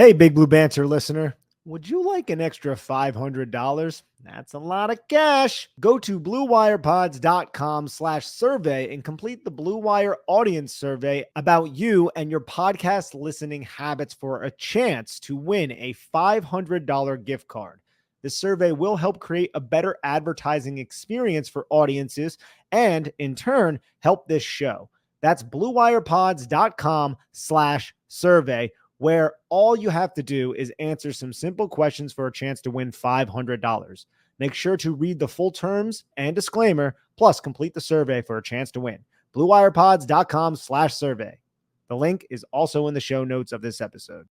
Hey, Big Blue Banter listener, would you like an extra $500? That's a lot of cash. Go to bluewirepods.com/survey and complete the Blue Wire audience survey about you and your podcast listening habits for a chance to win a $500 gift card. This survey will help create a better advertising experience for audiences and, in turn, help this show. That's bluewirepods.com/survey, where all you have to do is answer some simple questions for a chance to win $500. Make sure to read the full terms and disclaimer, plus complete the survey for a chance to win. bluewirepods.com/survey. The link is also in the show notes of this episode.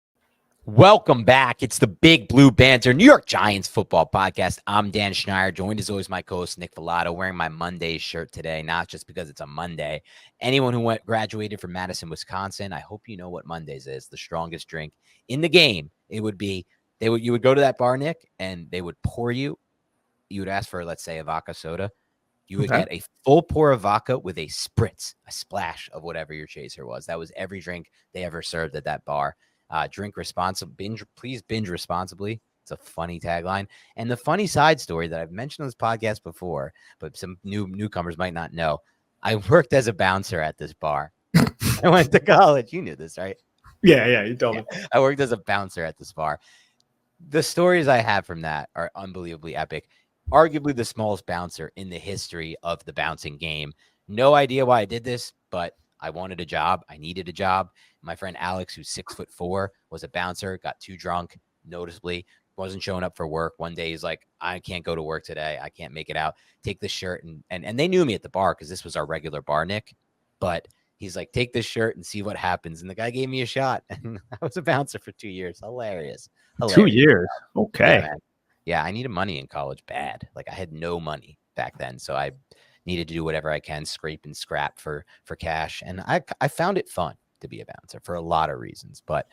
Welcome back. It's the Big Blue Banter, New York Giants football podcast. I'm Dan Schneider, joined as always my co-host Nick Velato, wearing my Monday shirt today, not just because it's a Monday. Anyone who graduated from Madison, Wisconsin, I hope you know what Mondays is. The strongest drink in the game, it would be, you would go to that bar, Nick, and they would pour you. You would ask for, let's say, a vodka soda. You would get a full pour of vodka with a spritz, a splash of whatever your chaser was. That was every drink they ever served at that bar. Drink responsibly. Please binge responsibly. It's a funny tagline. And the funny side story that I've mentioned on this podcast before, but some newcomers might not know. I worked as a bouncer at this bar. I went to college. You knew this, right? Yeah, you told me. I worked as a bouncer at this bar. The stories I have from that are unbelievably epic. Arguably the smallest bouncer in the history of the bouncing game. No idea why I did this, but I wanted a job. I needed a job. My friend Alex, who's 6'4", was a bouncer, got too drunk, noticeably, wasn't showing up for work. One day he's like, I can't go to work today. I can't make it out. Take this shirt. And they knew me at the bar because this was our regular bar, Nick. But he's like, take this shirt and see what happens. And the guy gave me a shot. And I was a bouncer for 2 years. Hilarious. 2 years. Okay. Yeah, I needed money in college bad. Like I had no money back then. So I needed to do whatever I can, scrape and scrap for cash. And I found it fun to be a bouncer for a lot of reasons. But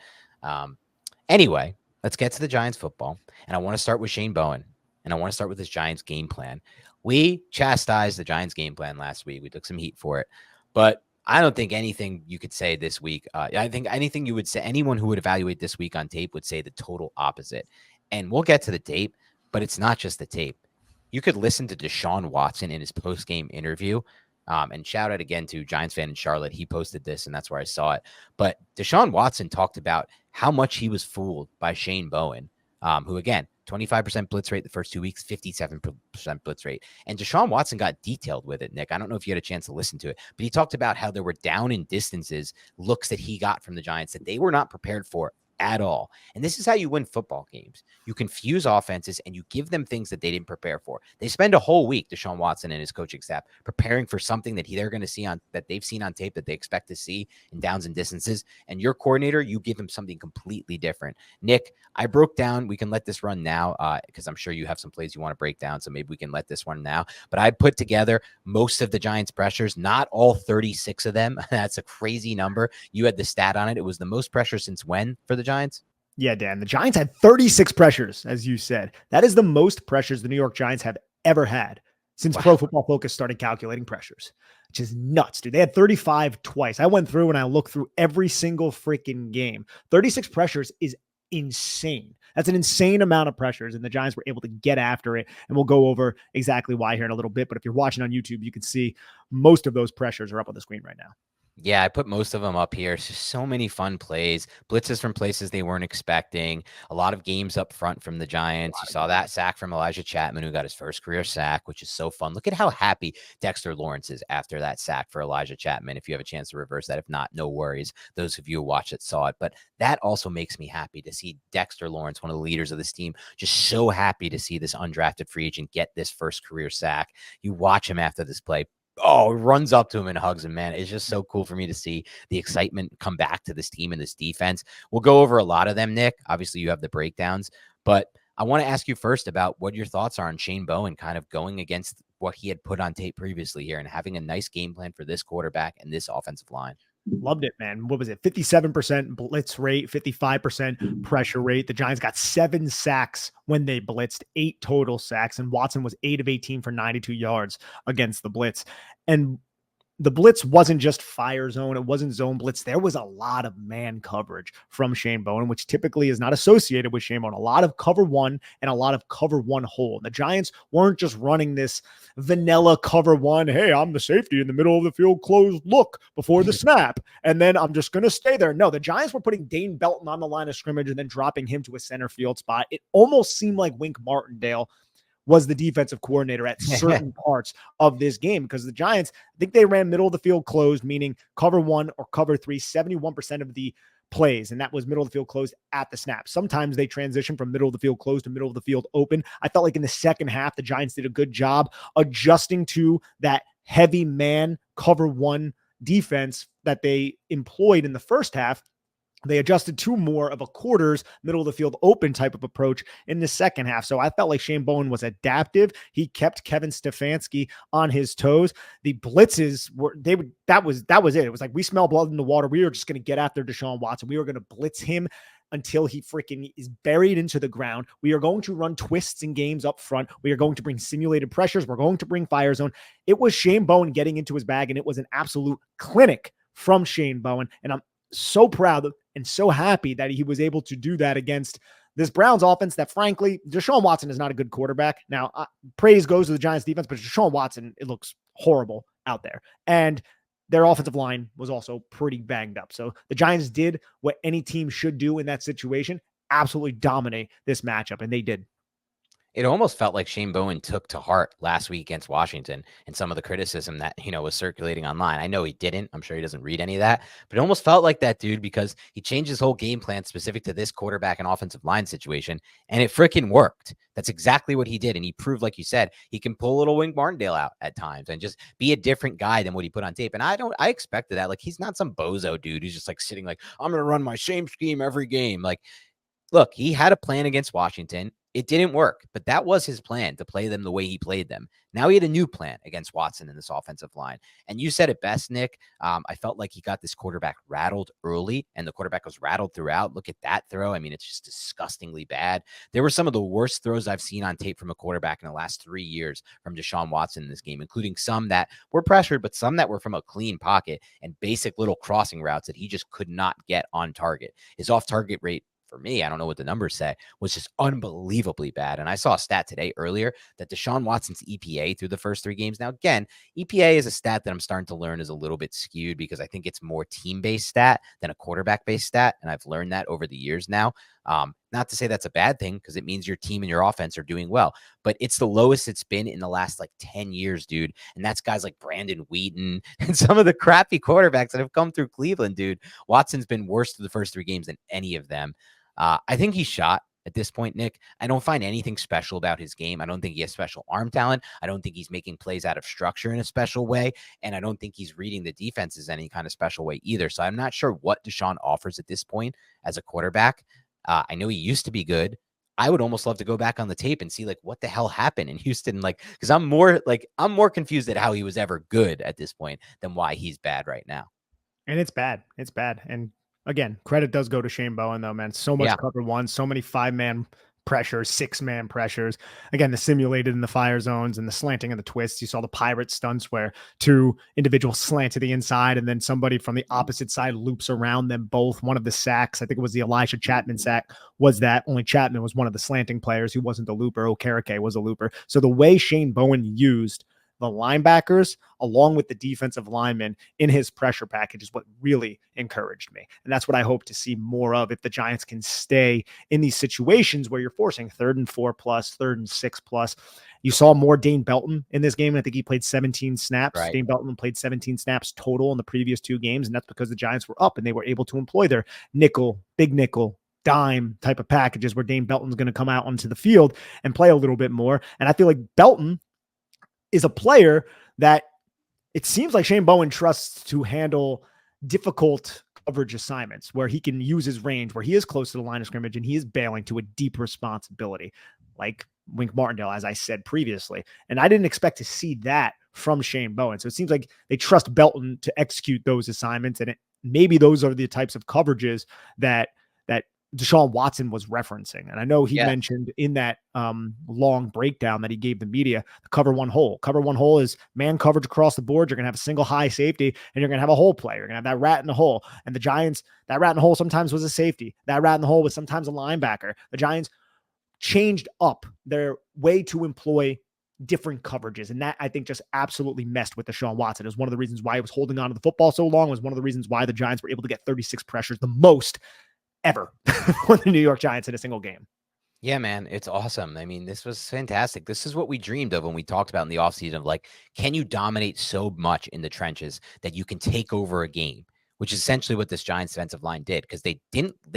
anyway, let's get to the Giants football. And I want to start with Shane Bowen. And I want to start with this Giants game plan. We chastised the Giants game plan last week. We took some heat for it. But I don't think anything you could say this week. I think anything you would say, anyone who would evaluate this week on tape would say the total opposite. And we'll get to the tape, but it's not just the tape. You could listen to Deshaun Watson in his post-game interview. And shout out again to Giants fan in Charlotte. He posted this, and that's where I saw it. But Deshaun Watson talked about how much he was fooled by Shane Bowen, who, again, 25% blitz rate the first 2 weeks, 57% blitz rate. And Deshaun Watson got detailed with it, Nick. I don't know if you had a chance to listen to it, but he talked about how there were down in distances looks that he got from the Giants that they were not prepared for at all. And this is how you win football games. You confuse offenses and you give them things that they didn't prepare for. They spend a whole week, Deshaun Watson and his coaching staff, preparing for something that they're going to see that they've seen on tape that they expect to see in downs and distances. And your coordinator, you give him something completely different. Nick, I broke down. We can let this run now because I'm sure you have some plays you want to break down. So maybe we can let this one now. But I put together most of the Giants pressures, not all 36 of them. That's a crazy number. You had the stat on it. It was the most pressure since when for the Giants? Yeah, Dan, the Giants had 36 pressures, as you said. That is the most pressures the New York Giants have ever had since Pro Football Focus started calculating pressures, which is nuts, dude. They had 35 twice. I went through and I looked through every single freaking game. 36 pressures is insane. That's an insane amount of pressures, and the Giants were able to get after it, and we'll go over exactly why here in a little bit. But if you're watching on YouTube, you can see most of those pressures are up on the screen right now. Yeah, I put most of them up here. It's just so many fun plays, blitzes from places they weren't expecting, a lot of games up front from the Giants. You saw that sack from Elijah Chapman, who got his first career sack, which is so fun. Look at how happy Dexter Lawrence is after that sack for Elijah Chapman. If you have a chance to reverse that, if not, no worries. Those of you who watched it saw it. But that also makes me happy to see Dexter Lawrence, one of the leaders of this team, just so happy to see this undrafted free agent get this first career sack. You watch him after this play. Oh, runs up to him and hugs him, man. It's just so cool for me to see the excitement come back to this team and this defense. We'll go over a lot of them, Nick. Obviously, you have the breakdowns, but I want to ask you first about what your thoughts are on Shane Bowen kind of going against what he had put on tape previously here and having a nice game plan for this quarterback and this offensive line. Loved it, man. What was it? 57% blitz rate, 55% pressure rate. The Giants got 7 sacks when they blitzed, 8 total sacks, and Watson was 8 of 18 for 92 yards against the blitz. And the blitz wasn't just fire zone. It wasn't zone blitz. There was a lot of man coverage from Shane Bowen, which typically is not associated with Shane Bowen. A lot of cover one and a lot of cover one hold. The Giants weren't just running this vanilla cover one. Hey, I'm the safety in the middle of the field, closed look before the snap, and then I'm just going to stay there. No, the Giants were putting Dane Belton on the line of scrimmage and then dropping him to a center field spot. It almost seemed like Wink Martindale was the defensive coordinator at certain parts of this game, because the Giants, I think they ran middle of the field closed, meaning cover one or cover three, 71% of the plays. And that was middle of the field closed at the snap. Sometimes they transition from middle of the field closed to middle of the field open. I felt like in the second half, the Giants did a good job adjusting to that heavy man cover one defense that they employed in the first half. They adjusted to more of a quarters, middle of the field open type of approach in the second half. So I felt like Shane Bowen was adaptive. He kept Kevin Stefanski on his toes. The blitzes that was it. It was like, we smell blood in the water. We were just going to get after Deshaun Watson. We were going to blitz him until he freaking is buried into the ground. We are going to run twists and games up front. We are going to bring simulated pressures. We're going to bring fire zone. It was Shane Bowen getting into his bag, and it was an absolute clinic from Shane Bowen. And I'm so proud and so happy that he was able to do that against this Browns offense that, frankly, Deshaun Watson is not a good quarterback. Now, praise goes to the Giants defense, but Deshaun Watson, it looks horrible out there. And their offensive line was also pretty banged up. So the Giants did what any team should do in that situation, absolutely dominate this matchup, and they did. It almost felt like Shane Bowen took to heart last week against Washington and some of the criticism that, was circulating online. I know he didn't. I'm sure he doesn't read any of that, but it almost felt like that, dude, because he changed his whole game plan specific to this quarterback and offensive line situation, and it freaking worked. That's exactly what he did. And he proved, like you said, he can pull a little Wink Martindale out at times and just be a different guy than what he put on tape. And I expected that. Like, he's not some bozo dude who's just like sitting like, I'm going to run my same scheme every game. Like, look, he had a plan against Washington. It didn't work, but that was his plan, to play them the way he played them. Now he had a new plan against Watson in this offensive line. And you said it best, Nick. I felt like he got this quarterback rattled early, and the quarterback was rattled throughout. Look at that throw. I mean, it's just disgustingly bad. There were some of the worst throws I've seen on tape from a quarterback in the last 3 years from Deshaun Watson in this game, including some that were pressured, but some that were from a clean pocket and basic little crossing routes that he just could not get on target. His off-target rate, for me, I don't know what the numbers say, was just unbelievably bad. And I saw a stat today earlier that Deshaun Watson's EPA through the first 3 games. Now, again, EPA is a stat that I'm starting to learn is a little bit skewed, because I think it's more team-based stat than a quarterback-based stat. And I've learned that over the years now. Not to say that's a bad thing, because it means your team and your offense are doing well, but it's the lowest it's been in the last 10 years, dude. And that's guys like Brandon Wheaton and some of the crappy quarterbacks that have come through Cleveland, dude. Watson's been worse through the first 3 games than any of them. I think he's shot at this point, Nick. I don't find anything special about his game. I don't think he has special arm talent. I don't think he's making plays out of structure in a special way. And I don't think he's reading the defenses any kind of special way either. So I'm not sure what Deshaun offers at this point as a quarterback. I know he used to be good. I would almost love to go back on the tape and see what the hell happened in Houston. Because I'm more confused at how he was ever good at this point than why he's bad right now. And it's bad. It's bad. And again, credit does go to Shane Bowen, though, man. So much cover one, so many 5-man pressures, 6-man pressures. Again, the simulated in the fire zones and the slanting and the twists. You saw the pirate stunts where 2 individuals slant to the inside and then somebody from the opposite side loops around them both. One of the sacks, I think it was the Elijah Chapman sack, was that. Only Chapman was one of the slanting players. He wasn't the looper. Okereke was a looper. So the way Shane Bowen used the linebackers along with the defensive linemen in his pressure package is what really encouraged me. And that's what I hope to see more of if the Giants can stay in these situations where you're forcing 3rd and 4+, 3rd and 6+. You saw more Dane Belton in this game. I think he played 17 snaps. Right. Dane Belton played 17 snaps total in the previous 2 games. And that's because the Giants were up and they were able to employ their nickel, big nickel, dime type of packages where Dane Belton's going to come out onto the field and play a little bit more. And I feel like Belton is a player that it seems like Shane Bowen trusts to handle difficult coverage assignments where he can use his range, where he is close to the line of scrimmage and he is bailing to a deep responsibility, like Wink Martindale, as I said previously. And I didn't expect to see that from Shane Bowen. So it seems like they trust Belton to execute those assignments. And maybe those are the types of coverages that Deshaun Watson was referencing. And I know he Yeah. mentioned in that long breakdown that he gave the media, the cover one hole. Cover one hole is man coverage across the board. You're going to have a single high safety, and you're going to have a hole player. You're going to have that rat in the hole. And the Giants, that rat in the hole sometimes was a safety. That rat in the hole was sometimes a linebacker. The Giants changed up their way to employ different coverages. And that, I think, just absolutely messed with Deshaun Watson. It was one of the reasons why he was holding on to the football so long. It was one of the reasons why the Giants were able to get 36 pressures, the most ever for the New York Giants in a single game. Yeah, man, it's awesome. I mean, this was fantastic. This is what we dreamed of when we talked about in the offseason of like, can you dominate so much in the trenches that you can take over a game? Which is essentially what this Giants defensive line did, because they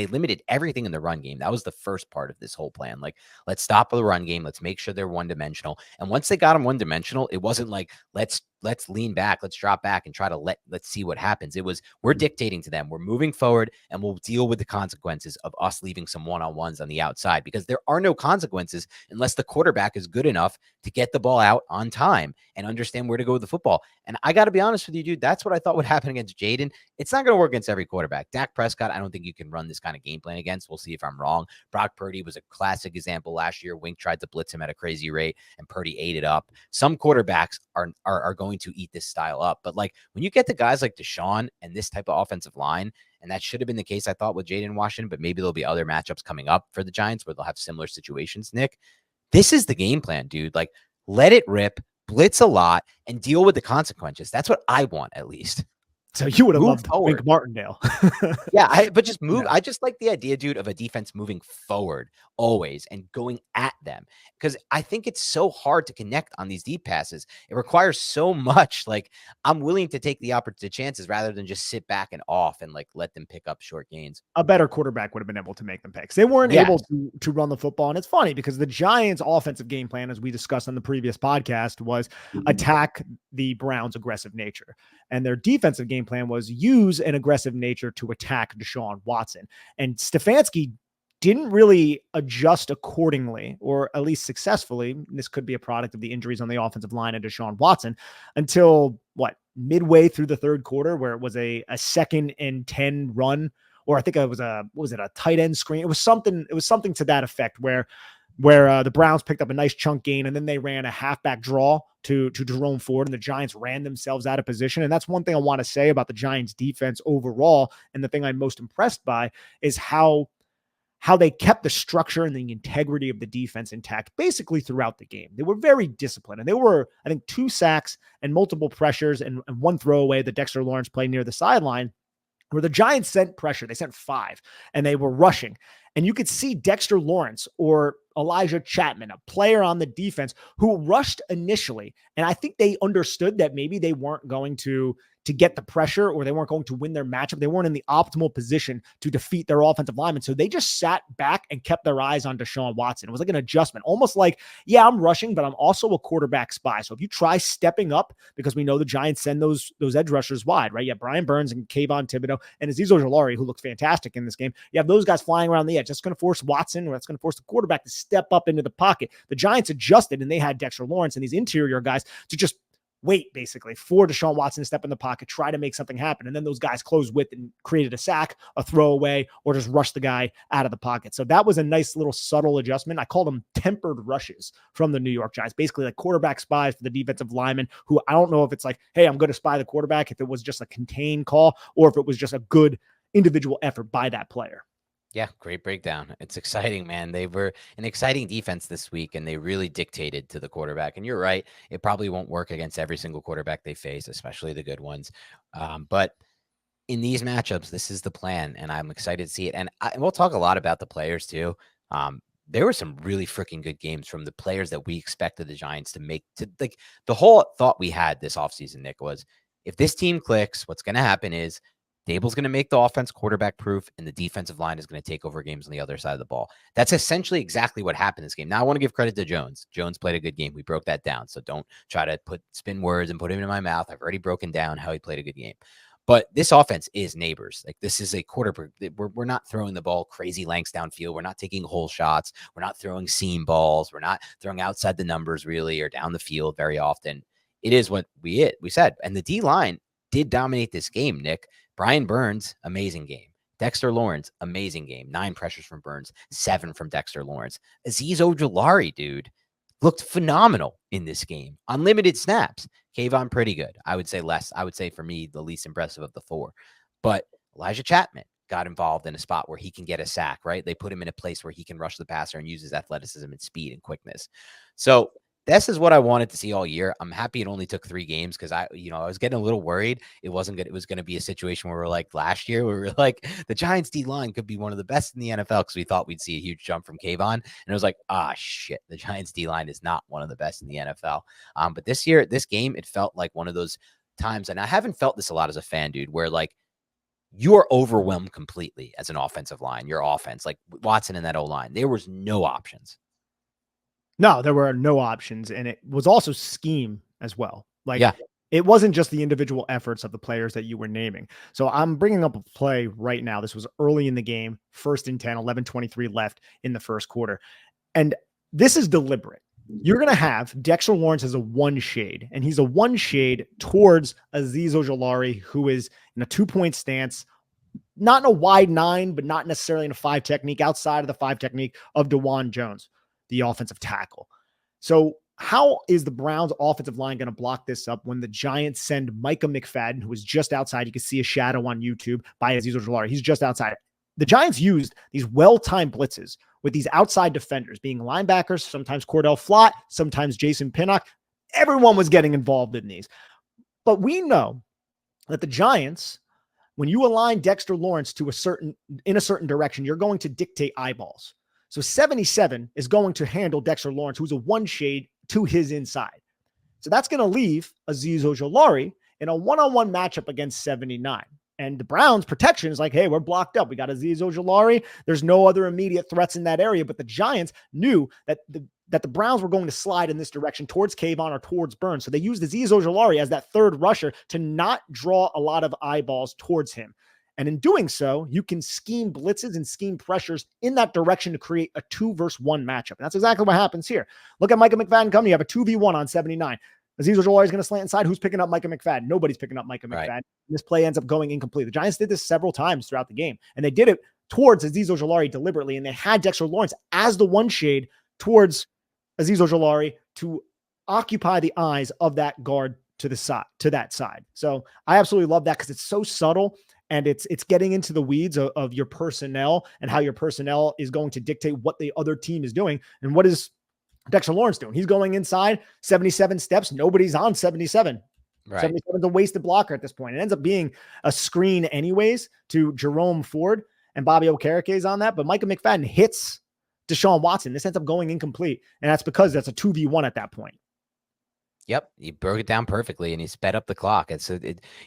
limited everything in the run game. That was the first part of this whole plan. Like, let's stop the run game. Let's make sure they're one-dimensional. And once they got them one-dimensional, it wasn't like, let's lean back, let's drop back and try to let's see what happens. It was, we're dictating to them. We're moving forward and we'll deal with the consequences of us leaving some one-on-ones on the outside, because there are no consequences unless the quarterback is good enough to get the ball out on time and understand where to go with the football. And I got to be honest with you, dude, that's what I thought would happen against Jaden. It's not going to work against every quarterback. Dak Prescott, I don't think you can run this kind of game plan against. We'll see if I'm wrong. Brock Purdy was a classic example last year. Wink tried to blitz him at a crazy rate and Purdy ate it up. Some quarterbacks are going to eat this style up. But like when you get to guys like Deshaun and this type of offensive line, and that should have been the case, I thought, with Jaden Washington, but maybe there'll be other matchups coming up for the Giants where they'll have similar situations, Nick. This is the game plan, dude. Like, let it rip, blitz a lot, and deal with the consequences. That's what I want, at least. So you would have loved Wink Martindale. Yeah, but just move. Yeah. I just like the idea, dude, of a defense moving forward always and going at them, because I think it's so hard to connect on these deep passes. It requires so much. Like, I'm willing to take the chances rather than just sit back and off and like let them pick up short gains. A better quarterback would have been able to make them picks. They weren't able to run the football. And it's funny because the Giants' offensive game plan, as we discussed on the previous podcast, was attack the Browns' aggressive nature. And their defensive game plan was use an aggressive nature to attack Deshaun Watson. And Stefanski didn't really adjust accordingly, or at least successfully. This could be a product of the injuries on the offensive line and Deshaun Watson until midway through the third quarter, where it was a 2nd and 10 run, or I think it was a tight end screen. It was something to that effect where the Browns picked up a nice chunk gain, and then they ran a halfback draw to Jerome Ford, and the Giants ran themselves out of position. And that's one thing I want to say about the Giants defense overall. And the thing I'm most impressed by is how they kept the structure and the integrity of the defense intact basically throughout the game. They were very disciplined, and they were, I think, 2 sacks and multiple pressures and 1 throwaway that Dexter Lawrence played near the sideline, where the Giants sent pressure. They sent 5, and they were rushing. And you could see Dexter Lawrence or Elijah Chapman, a player on the defense, who rushed initially. And I think they understood that maybe they weren't going to get the pressure, or they weren't going to win their matchup. They weren't in the optimal position to defeat their offensive linemen. So they just sat back and kept their eyes on Deshaun Watson. It was like an adjustment, almost like, yeah, I'm rushing, but I'm also a quarterback spy. So if you try stepping up, because we know the Giants send those edge rushers wide, right? You have Brian Burns and Kayvon Thibodeaux and Azeez Ojulari, who looked fantastic in this game. You have those guys flying around the edge. That's going to force Watson, or that's going to force the quarterback to step up into the pocket. The Giants adjusted, and they had Dexter Lawrence and these interior guys to just wait basically for Deshaun Watson to step in the pocket, try to make something happen. And then those guys closed with and created a sack, a throwaway, or just rush the guy out of the pocket. So that was a nice little subtle adjustment. I call them tempered rushes from the New York Giants, basically like quarterback spies for the defensive linemen, who I don't know if it's like, hey, I'm going to spy the quarterback, if it was just a contained call, or if it was just a good individual effort by that player. Yeah, great breakdown. It's exciting, man. They were an exciting defense this week, and they really dictated to the quarterback. And you're right, it probably won't work against every single quarterback they face, especially the good ones. But in these matchups, this is the plan, and I'm excited to see it. And we'll talk a lot about the players too. There were some really freaking good games from the players that we expected the Giants to make. Like, the whole thought we had this offseason, Nick, was if this team clicks, what's going to happen is Dable's going to make the offense quarterback proof, and the defensive line is going to take over games on the other side of the ball. That's essentially exactly what happened this game. Now, I want to give credit to Jones. Jones played a good game. We broke that down. So don't try to spin words and put him in my mouth. I've already broken down how he played a good game. But this offense is neighbors. Like, this is a quarterback. We're not throwing the ball crazy lengths downfield. We're not taking hole shots. We're not throwing seam balls. We're not throwing outside the numbers really, or down the field very often. It is what we said. And the D-line did dominate this game, Nick. Brian Burns, amazing game. Dexter Lawrence, amazing game. 9 pressures from Burns, 7 from Dexter Lawrence. Azeez Ojulari, dude, looked phenomenal in this game on limited snaps. Kayvon, pretty good. I would say less. I would say for me, the least impressive of the 4. But Elijah Chapman got involved in a spot where he can get a sack, right? They put him in a place where he can rush the passer and use his athleticism and speed and quickness. So this is what I wanted to see all year. I'm happy it only took 3 games because I was getting a little worried. It wasn't good. It was going to be a situation where we're like last year, where we're like the Giants D line could be one of the best in the NFL because we thought we'd see a huge jump from Kayvon. And it was like, shit, the Giants D line is not one of the best in the NFL. But this year, this game, it felt like one of those times, and I haven't felt this a lot as a fan, dude, where like you are overwhelmed completely as an offensive line, your offense, like Watson and that O-line. There was no options. No, there were no options. And it was also scheme as well. Like, yeah. It wasn't just the individual efforts of the players that you were naming. So I'm bringing up a play right now. This was early in the game, 1st and 10, 11:23 left in the first quarter. And this is deliberate. You're going to have Dexter Lawrence as a 1 shade, and he's a 1 shade towards Azeez Ojulari, who is in a 2-point stance, not in a wide 9, but not necessarily in a 5 technique, outside of the 5 technique of DeJuan Jones, the offensive tackle. So how is the Browns offensive line going to block this up when the Giants send Micah McFadden, who is just outside? You can see a shadow on YouTube by Azeez Ojulari. He's just outside. The Giants used these well-timed blitzes with these outside defenders being linebackers, sometimes Cordell Flott, sometimes Jason Pinnock. Everyone was getting involved in these. But we know that the Giants, when you align Dexter Lawrence in a certain direction, you're going to dictate eyeballs. So 77 is going to handle Dexter Lawrence, who's a 1 shade to his inside. So that's going to leave Azeez Ojulari in a one-on-one matchup against 79. And the Browns' protection is like, hey, we're blocked up. We got Azeez Ojulari. There's no other immediate threats in that area. But the Giants knew that the Browns were going to slide in this direction towards Kayvon or towards Burns. So they used Azeez Ojulari as that 3rd rusher to not draw a lot of eyeballs towards him. And in doing so, you can scheme blitzes and scheme pressures in that direction to create a 2-versus-1 matchup. And that's exactly what happens here. Look at Micah McFadden coming. You have a 2v1 on 79. Azeez Ojulari is going to slant inside. Who's picking up Micah McFadden? Nobody's picking up Micah McFadden. Right. This play ends up going incomplete. The Giants did this several times throughout the game, and they did it towards Azeez Ojulari deliberately, and they had Dexter Lawrence as the 1 shade towards Azeez Ojulari to occupy the eyes of that guard to that side. So I absolutely love that because it's so subtle. And it's getting into the weeds of your personnel and how your personnel is going to dictate what the other team is doing. And what is Dexter Lawrence doing? He's going inside 77 steps. Nobody's on 77. Right. 77 is a wasted blocker at this point. It ends up being a screen anyways to Jerome Ford, and Bobby Okereke is on that. But Micah McFadden hits Deshaun Watson. This ends up going incomplete. And that's because that's a 2v1 at that point. Yep, you broke it down perfectly, and he sped up the clock. And so,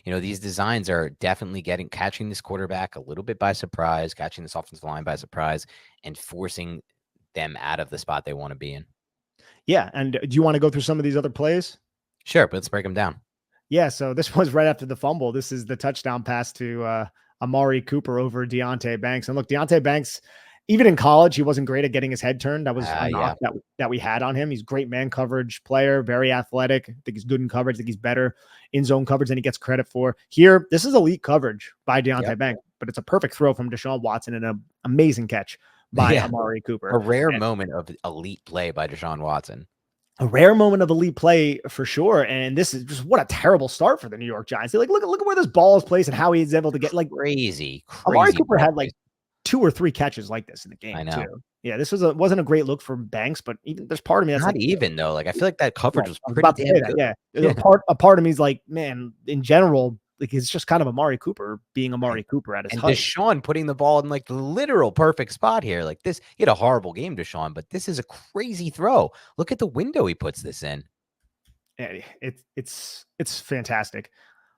these designs are definitely catching this quarterback a little bit by surprise, catching this offensive line by surprise, and forcing them out of the spot they want to be in. Yeah, and do you want to go through some of these other plays? Sure, but let's break them down. Yeah, so this was right after the fumble. This is the touchdown pass to Amari Cooper over Deonte Banks. And look, Deonte Banks, even in college, he wasn't great at getting his head turned. That was a knock that we had on him. He's a great man coverage player, very athletic. I think he's good in coverage. I think he's better in zone coverage than he gets credit for. Here, this is elite coverage by Deonte Banks, but it's a perfect throw from Deshaun Watson and an amazing catch by Amari Cooper. A rare moment of elite play by Deshaun Watson. A rare moment of elite play for sure. And this is just what a terrible start for the New York Giants. Look at where this ball is placed and how he's able to get crazy. Amari Cooper had 2 or 3 catches like this in the game. I know. Too. Yeah, this wasn't a great look for Banks, but even there's part of me that's not even though. I feel like that coverage was pretty damn good. Yeah. A part of me is like, man, in general, it's just kind of Amari Cooper being Amari Cooper at his height. And Deshaun putting the ball in the literal perfect spot here. He had a horrible game, Deshaun, but this is a crazy throw. Look at the window he puts this in. Yeah, it's fantastic.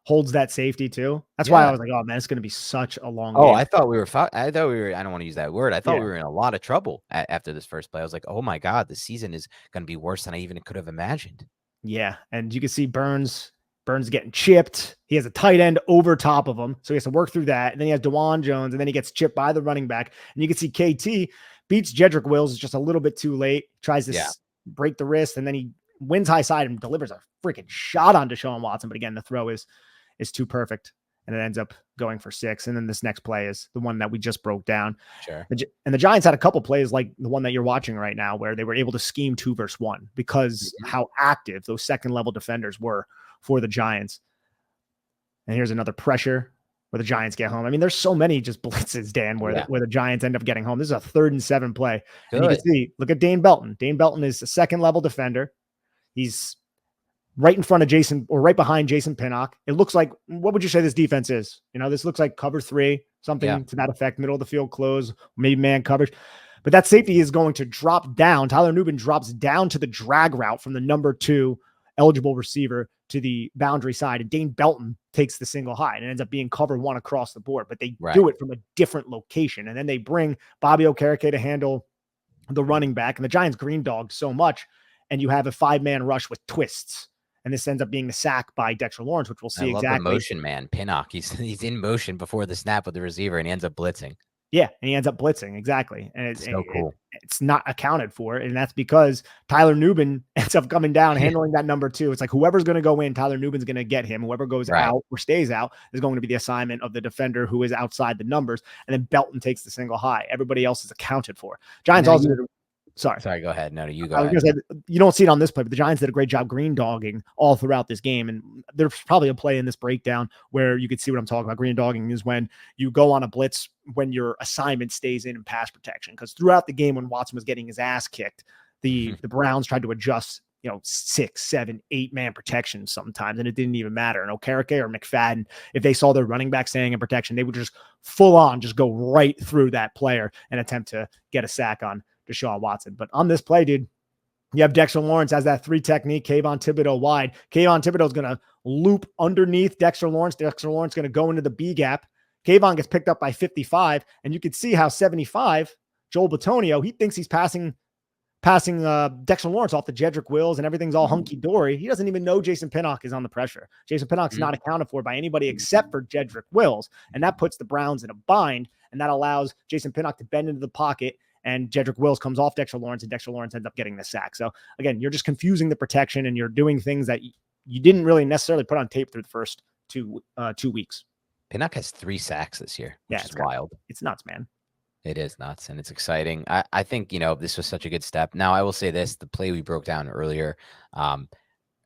Holds that safety too. That's why I was like, oh man, it's going to be such a long game. I thought we were, I don't want to use that word. I thought we were in a lot of trouble after this first play. I was like, oh my God, the season is going to be worse than I even could have imagined. Yeah. And you can see Burns getting chipped. He has a tight end over top of him. So he has to work through that. And then he has DeJuan Jones, and then he gets chipped by the running back. And you can see KT beats Jedrick Wills just a little bit too late, tries to break the wrist, and then he wins high side and delivers a freaking shot on Deshaun Watson. But again, the throw is too perfect. and it ends up going for 6. And then this next play is the one that we just broke down. Sure. And the Giants had a couple plays like the one that you're watching right now, where they were able to scheme 2 versus 1 because how active those second level defenders were for the Giants. And here's another pressure where the Giants get home. I mean, there's so many just blitzes, Dan, where the Giants end up getting home. This is a 3rd and 7 play. Good. And you can see, look at Dane Belton. Dane Belton is a second level defender. He's right in front of Jason, or right behind Jason Pinnock. It looks like, what would you say this defense is? You know, this looks like cover 3, something to that effect, middle of the field close, maybe man coverage. But that safety is going to drop down. Tyler Nubin drops down to the drag route from the number 2 eligible receiver to the boundary side, and Dane Belton takes the single high, and it ends up being cover 1 across the board, but they do it from a different location. And then they bring Bobby Okereke to handle the running back, and the Giants green dogged so much, and you have a 5-man rush with twists. And this ends up being the sack by Dexter Lawrence, which we'll see exactly. The motion man, Pinnock. He's in motion before the snap with the receiver, and he ends up blitzing. Yeah, and he ends up blitzing, exactly. And it's so cool. It's not accounted for, and that's because Tyler Nubin ends up coming down, handling that number 2. It's like whoever's going to go in, Tyler Nubin's going to get him. Whoever goes out or stays out is going to be the assignment of the defender who is outside the numbers, and then Belton takes the single high. Everybody else is accounted for. Giants also did Sorry, go ahead. No, you go ahead. You don't see it on this play, but the Giants did a great job green dogging all throughout this game. And there's probably a play in this breakdown where you could see what I'm talking about. Green dogging is when you go on a blitz when your assignment stays in pass protection. Because throughout the game, when Watson was getting his ass kicked, the Browns tried to adjust, 6, 7, 8-man protection sometimes, and it didn't even matter. And Okereke or McFadden, if they saw their running back staying in protection, they would just full on just go right through that player and attempt to get a sack on Deshaun Watson. But on this play, dude, you have Dexter Lawrence has that 3 technique, Kayvon Thibodeaux wide. Kayvon Thibodeaux is going to loop underneath Dexter Lawrence. Dexter Lawrence going to go into the B gap. Kayvon gets picked up by 55, and you can see how 75, Joel Bitonio, he thinks he's passing Dexter Lawrence off the Jedrick Wills, and everything's all hunky-dory. He doesn't even know Jason Pinnock is on the pressure. Jason Pinnock's not accounted for by anybody except for Jedrick Wills, and that puts the Browns in a bind, and that allows Jason Pinnock to bend into the pocket, and Jedrick Wills comes off Dexter Lawrence, and Dexter Lawrence ends up getting the sack. So, again, you're just confusing the protection, and you're doing things that you didn't really necessarily put on tape through the first 2 weeks. Pinnock has 3 sacks this year, which is wild. It's nuts, man. It is nuts, and it's exciting. I think, this was such a good step. Now, I will say this, the play we broke down earlier, or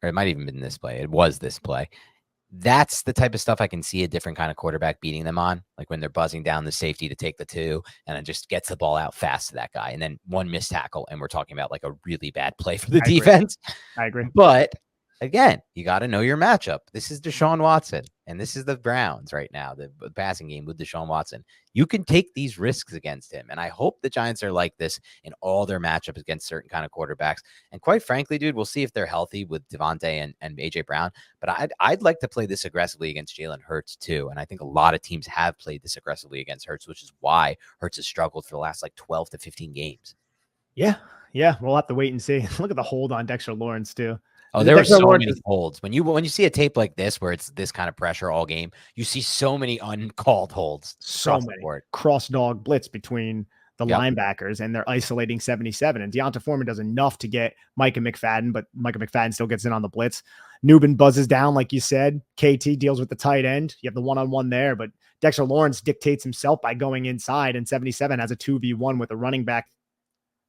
it might even been this play. It was this play. That's the type of stuff I can see a different kind of quarterback beating them on, like when they're buzzing down the safety to take the 2 and then just gets the ball out fast to that guy. And then 1 missed tackle, and we're talking about like a really bad play for the defense. I agree. But again, you got to know your matchup. This is Deshaun Watson, and this is the Browns right now, the passing game with Deshaun Watson. You can take these risks against him, and I hope the Giants are like this in all their matchups against certain kind of quarterbacks. And quite frankly, dude, we'll see if they're healthy with Devontae and A.J. Brown, but I'd like to play this aggressively against Jalen Hurts too, and I think a lot of teams have played this aggressively against Hurts, which is why Hurts has struggled for the last 12 to 15 games. Yeah, we'll have to wait and see. Look at the hold on Dexter Lawrence too. Oh, there were so many holds. When you see a tape like this where it's this kind of pressure all game, you see so many uncalled holds. So many cross dog blitz between the linebackers, and they're isolating 77. And Deonta Foreman does enough to get Micah McFadden, but Micah McFadden still gets in on the blitz. Nubin buzzes down, like you said. KT deals with the tight end. You have the one-on-one there, but Dexter Lawrence dictates himself by going inside, and 77 has a 2v1 with a running back.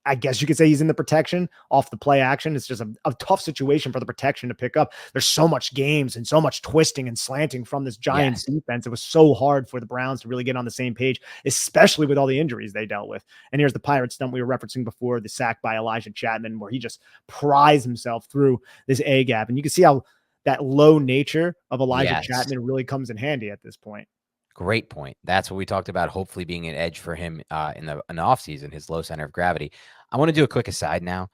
I guess you could say he's in the protection off the play action. It's just a tough situation for the protection to pick up. There's so much games and so much twisting and slanting from this Giants defense. It was so hard for the Browns to really get on the same page, especially with all the injuries they dealt with. And here's the Pirates stunt we were referencing before, the sack by Elijah Chapman, where he just pries himself through this A gap. And you can see how that low nature of Elijah Chapman really comes in handy at this point. Great point. That's what we talked about, hopefully being an edge for him in the offseason, his low center of gravity. I want to do a quick aside now.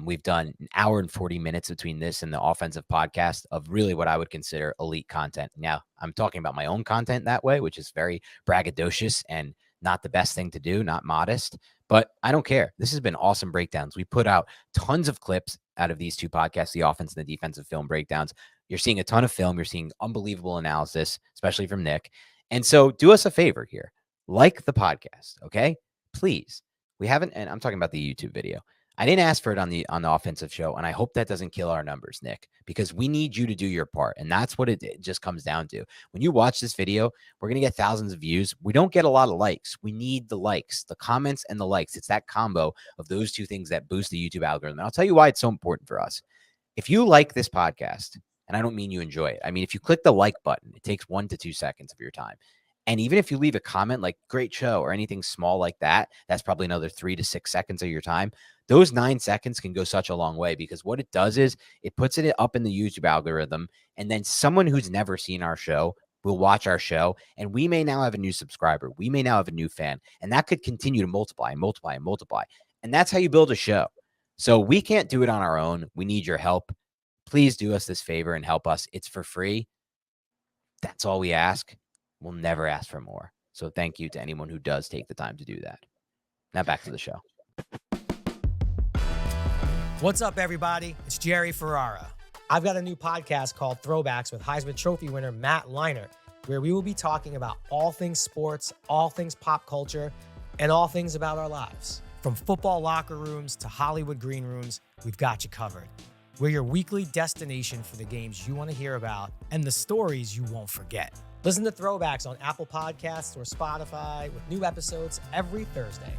We've done an hour and 40 minutes between this and the offensive podcast of really what I would consider elite content. Now, I'm talking about my own content that way, which is very braggadocious and not the best thing to do, not modest, but I don't care. This has been awesome breakdowns. We put out tons of clips out of these 2 podcasts, the offense and the defensive film breakdowns. You're seeing a ton of film. You're seeing unbelievable analysis, especially from Nick. And so do us a favor here, like the podcast, okay? Please. We haven't, and I'm talking about the YouTube video. I didn't ask for it on the offensive show, and I hope that doesn't kill our numbers, Nick, because we need you to do your part, and that's what it just comes down to. When you watch this video, we're going to get thousands of views. We don't get a lot of likes. We need the likes, the comments, and the likes. It's that combo of those two things that boost the YouTube algorithm. And I'll tell you why it's so important for us. If you like this podcast, and I don't mean you enjoy it, I mean, if you click the like button, it takes 1 to 2 seconds of your time. And even if you leave a comment like great show or anything small like that, that's probably another 3 to 6 seconds of your time. Those 9 seconds can go such a long way, because what it does is it puts it up in the YouTube algorithm. And then someone who's never seen our show will watch our show, and we may now have a new subscriber. We may now have a new fan, and that could continue to multiply and multiply and multiply. And that's how you build a show. So we can't do it on our own. We need your help. Please do us this favor and help us. It's for free. That's all we ask. We'll never ask for more. So thank you to anyone who does take the time to do that. Now back to the show. What's up, everybody? It's Jerry Ferrara. I've got a new podcast called Throwbacks with Heisman Trophy winner Matt Leinart, where we will be talking about all things sports, all things pop culture, and all things about our lives. From football locker rooms to Hollywood green rooms, we've got you covered. We're your weekly destination for the games you want to hear about and the stories you won't forget. Listen to Throwbacks on Apple Podcasts or Spotify with new episodes every Thursday.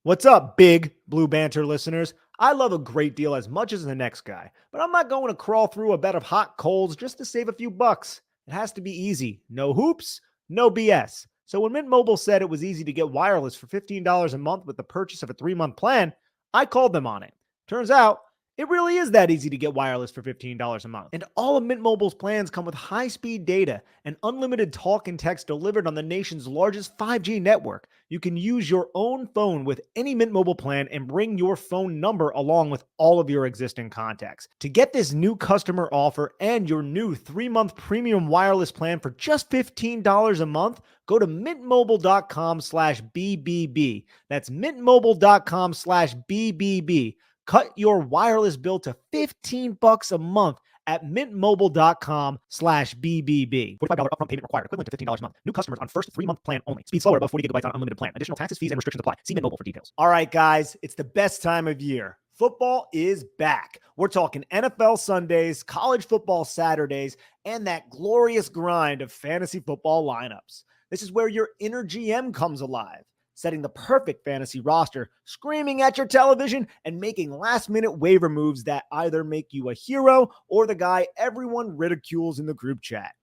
What's up, big Blue Banter listeners? I love a great deal as much as the next guy, but I'm not going to crawl through a bed of hot coals just to save a few bucks. It has to be easy. No hoops, no BS. So when Mint Mobile said it was easy to get wireless for $15 a month with the purchase of a 3-month plan, I called them on it. Turns out, it really is that easy to get wireless for $15 a month. And all of Mint Mobile's plans come with high-speed data and unlimited talk and text delivered on the nation's largest 5G network. You can use your own phone with any Mint Mobile plan and bring your phone number along with all of your existing contacts. To get this new customer offer and your new 3-month premium wireless plan for just $15 a month, go to mintmobile.com/BBB. That's mintmobile.com/BBB. Cut your wireless bill to $15 a month at mintmobile.com/BBB. $45 upfront payment required, equivalent to $15 a month. New customers on first 3-month plan only. Speed slower above 40 gigabytes on unlimited plan. Additional taxes, fees, and restrictions apply. See Mint Mobile for details. All right, guys, it's the best time of year. Football is back. We're talking NFL Sundays, college football Saturdays, and that glorious grind of fantasy football lineups. This is where your inner GM comes alive, setting the perfect fantasy roster, screaming at your television, and making last-minute waiver moves that either make you a hero or the guy everyone ridicules in the group chat.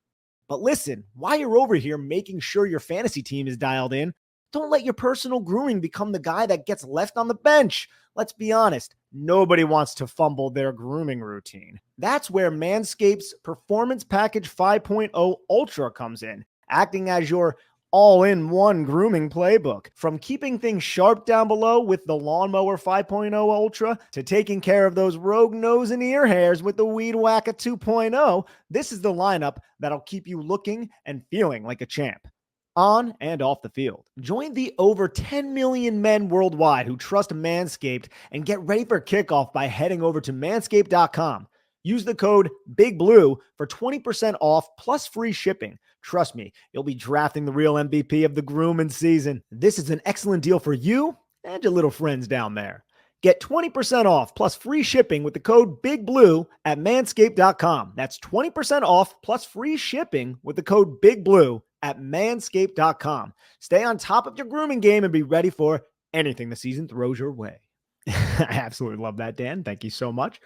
But listen, while you're over here making sure your fantasy team is dialed in, don't let your personal grooming become the guy that gets left on the bench. Let's be honest, nobody wants to fumble their grooming routine. That's where Manscaped's Performance Package 5.0 Ultra comes in, acting as your all-in-one grooming playbook. From keeping things sharp down below with the Lawnmower 5.0 Ultra to taking care of those rogue nose and ear hairs with the Weed Whacker 2.0, this is the lineup that'll keep you looking and feeling like a champ, on and off the field. Join the over 10 million men worldwide who trust Manscaped and get ready for kickoff by heading over to manscaped.com. Use the code BIGBLUE for 20% off plus free shipping. Trust me, you'll be drafting the real MVP of the grooming season. This is an excellent deal for you and your little friends down there. Get 20% off plus free shipping with the code BIGBLUE at manscaped.com. That's 20% off plus free shipping with the code BIGBLUE at manscaped.com. Stay on top of your grooming game and be ready for anything the season throws your way. I absolutely love that, Dan. Thank you so much.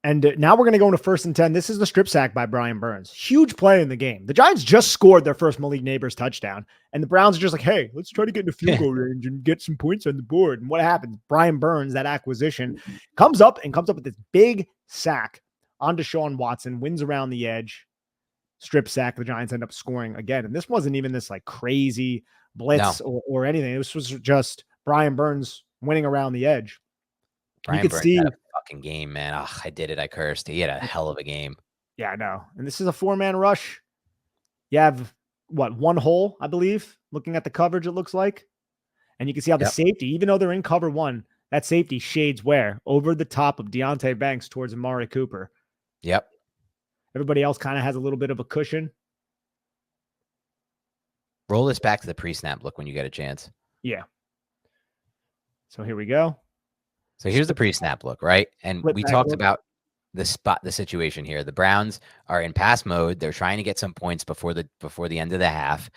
And now we're going to go into 1st and 10. This is the strip sack by Brian Burns. Huge play in the game. The Giants just scored their first Malik Neighbors touchdown, and the Browns are just like, hey, let's try to get in the field goal range and get some points on the board. And what happens? Brian Burns, that acquisition, comes up with this big sack on Deshaun Watson, wins around the edge, strip sack. The Giants end up scoring again. And this wasn't even this like crazy blitz or anything. This was just Brian Burns winning around the edge. Brian Burns had a fucking game, man. Oh, I did it. I cursed. He had a hell of a game. Yeah, I know. And this is a 4-man rush. You have, one hole, I believe, looking at the coverage, it looks like. And you can see how the safety, even though they're in cover 1, that safety shades where? Over the top of Deonte Banks towards Amari Cooper. Yep. Everybody else kind of has a little bit of a cushion. Roll this back to the pre-snap look when you get a chance. Yeah. So here we go. So here's the pre-snap look, right? And Flip we back talked look. about the situation here. The Browns are in pass mode. They're trying to get some points before the end of the half,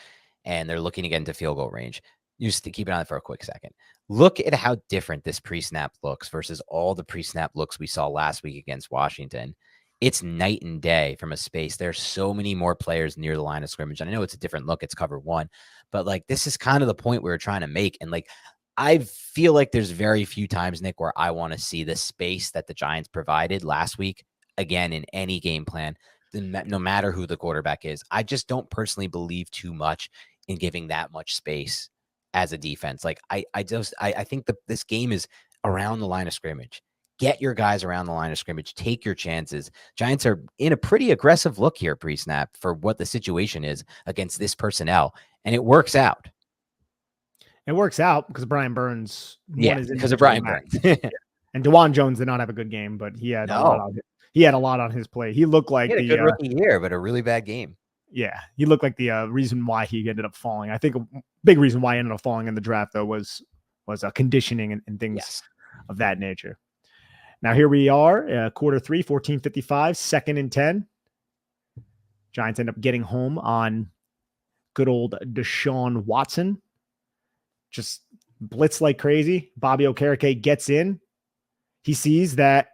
and they're looking to get into field goal range. You just keep it on it for a quick second. Look at how different this pre-snap looks versus all the pre-snap looks we saw last week against Washington. It's night and day from a space. There's so many more players near the line of scrimmage. And I know it's a different look. It's cover one, but like, this is kind of the point we were trying to make. And like, I feel like there's very few times, Nick, where I want to see the space that the Giants provided last week again in any game plan, no matter who the quarterback is. I just don't personally believe too much in giving that much space as a defense. Like, I think that this game is around the line of scrimmage. Get your guys around the line of scrimmage. Take your chances. Giants are in a pretty aggressive look here pre-snap for what the situation is against this personnel, and it works out. It works out because Brian Burns. Because of Brian Burns. And DeJuan Jones did not have a good game, but he had a lot on his plate. He looked like he had a good rookie year, but a really bad game. Yeah, he looked like the reason why he ended up falling. I think a big reason why he ended up falling in the draft, though, was conditioning and things of that nature. Now here we are, quarter 3, 14:55, 2nd and 10. Giants end up getting home on good old Deshaun Watson. Just blitz like crazy. Bobby Okereke gets in. He sees that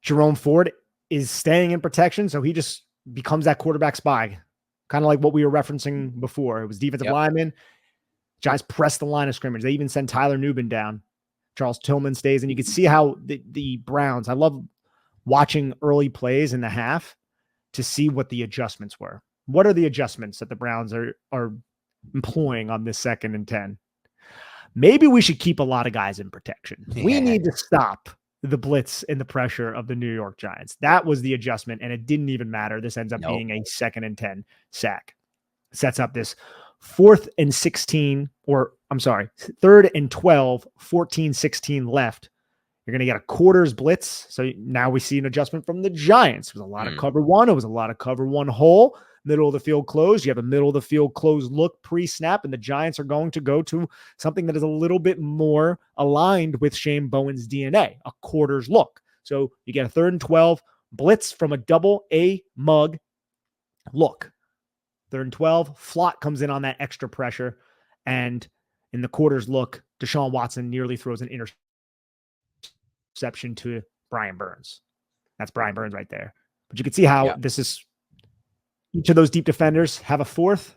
Jerome Ford is staying in protection, so he just becomes that quarterback spy, kind of like what we were referencing before. It was defensive lineman. Giants press the line of scrimmage. They even send Tyler Nubin down. Charles Tillman stays, and you can see how the Browns, I love watching early plays in the half to see what the adjustments were. What are the adjustments that the Browns are employing on this 2nd and 10? Maybe we should keep a lot of guys in protection. Yeah. We need to stop the blitz and the pressure of the New York Giants. That was the adjustment, and it didn't even matter. This ends up being a 2nd and 10 sack. Sets up this 4th and 16, or I'm sorry, 3rd and 12, 14-16 left. You're going to get a quarters blitz. So now we see an adjustment from the Giants. It was a lot of cover one. It was a lot of cover one hole. Middle of the field closed. You have a middle of the field closed look pre-snap, and the Giants are going to go to something that is a little bit more aligned with Shane Bowen's DNA, a quarters look. So you get a 3rd and 12 blitz from a double A mug look. 3rd and 12, Flott comes in on that extra pressure, and in the quarters look, Deshaun Watson nearly throws an interception to Brian Burns. That's Brian Burns right there. But you can see how this is, each of those deep defenders have a 4th.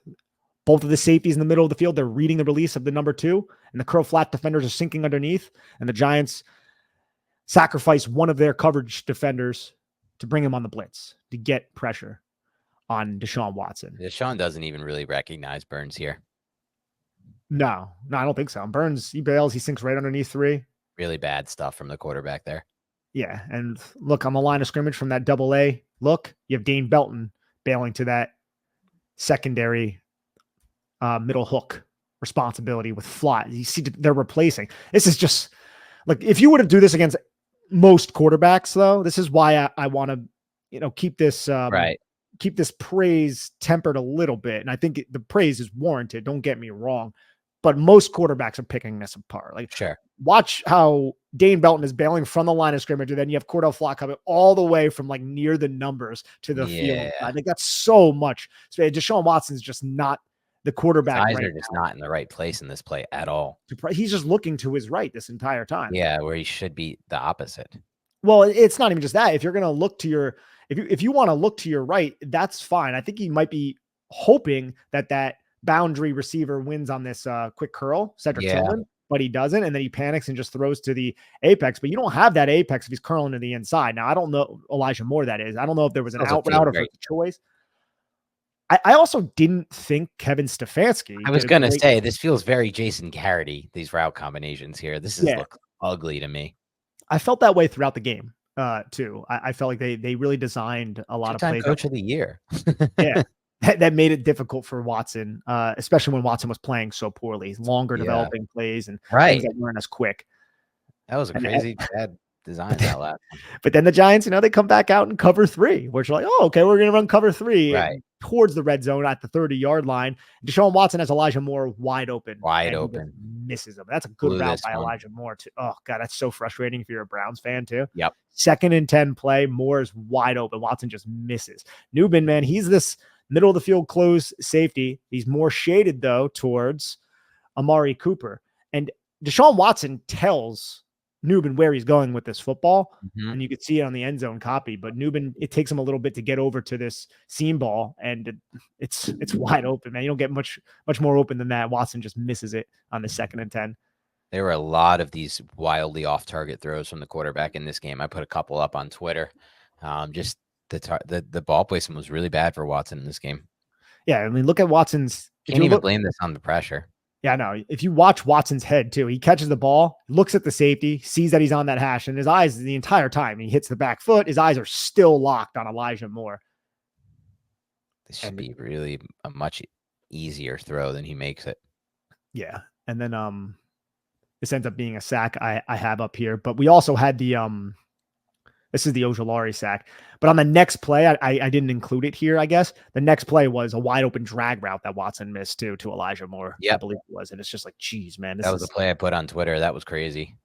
Both of the safeties in the middle of the field, they're reading the release of the number 2, and the curl flat defenders are sinking underneath, and the Giants sacrifice one of their coverage defenders to bring him on the blitz to get pressure on Deshaun Watson. Deshaun doesn't even really recognize Burns here. No, I don't think so. Burns, he bails, he sinks right underneath 3. Really bad stuff from the quarterback there. Yeah, and look, on the line of scrimmage from that double A look, you have Dane Belton bailing to that secondary middle hook responsibility with Flott. You see they're replacing. This is just, like, if you were to do this against most quarterbacks, though, this is why I want to, keep this keep this praise tempered a little bit. And I think the praise is warranted. Don't get me wrong. But most quarterbacks are picking this apart. Like, watch how Dane Belton is bailing from the line of scrimmage, and then you have Cordell Flott coming all the way from like near the numbers to the field. I think that's so much. So Deshaun Watson's just not the quarterback. His eyes are just not in the right place in this play at all. He's just looking to his right this entire time. Yeah, where he should be the opposite. Well, it's not even just that. If you're going to look to your, if you want to look to your right, that's fine. I think he might be hoping that boundary receiver wins on this quick curl, Cedric Tillman, but he doesn't. And then he panics and just throws to the apex, but you don't have that apex if he's curling to the inside. Now, I don't know Elijah Moore that is. I don't know if there was an out route or if it's a choice. I also didn't think Kevin Stefanski. I was going to say, this feels very Jason Garrity, these route combinations here. This is look ugly to me. I felt that way throughout the game too. I felt like they really designed a lot of plays. Coach of the year. That made it difficult for Watson, especially when Watson was playing so poorly. Longer developing plays and things that weren't as quick. That was a crazy bad Designs that last one. But then the Giants, they come back out in cover 3, which are like, oh, okay, we're going to run cover 3 Right. towards the red zone at the 30-yard line. Deshaun Watson has Elijah Moore wide open. Wide and open. Misses him. That's a good Blew route this by one. Elijah Moore, too. Oh, God, that's so frustrating if you're a Browns fan, too. Yep. 2nd and 10 play. Moore is wide open. Watson just misses. Newman, man, he's this middle of the field close safety. He's more shaded, though, towards Amari Cooper. And Deshaun Watson tells Newman where he's going with this football, and you could see it on the end zone copy. But Newman, it takes him a little bit to get over to this seam ball, and it's wide open, man. You don't get much more open than that. Watson just misses it on the 2nd and 10. There were a lot of these wildly off-target throws from the quarterback in this game. I put a couple up on Twitter. Just the ball placement was really bad for Watson in this game. Yeah, I mean, look at Watson's. Can't even blame this on the pressure. Yeah, no. If you watch Watson's head too, he catches the ball, looks at the safety, sees that he's on that hash, and his eyes the entire time he hits the back foot, his eyes are still locked on Elijah Moore. This should be really a much easier throw than he makes it. Yeah, and then this ends up being a sack I have up here, but we also had the this is the Ojulari sack. But on the next play, I didn't include it here, I guess. The next play was a wide open drag route that Watson missed to Elijah Moore. Yep. I believe it was. And it's just like, geez, man. That was the play I put on Twitter. That was crazy.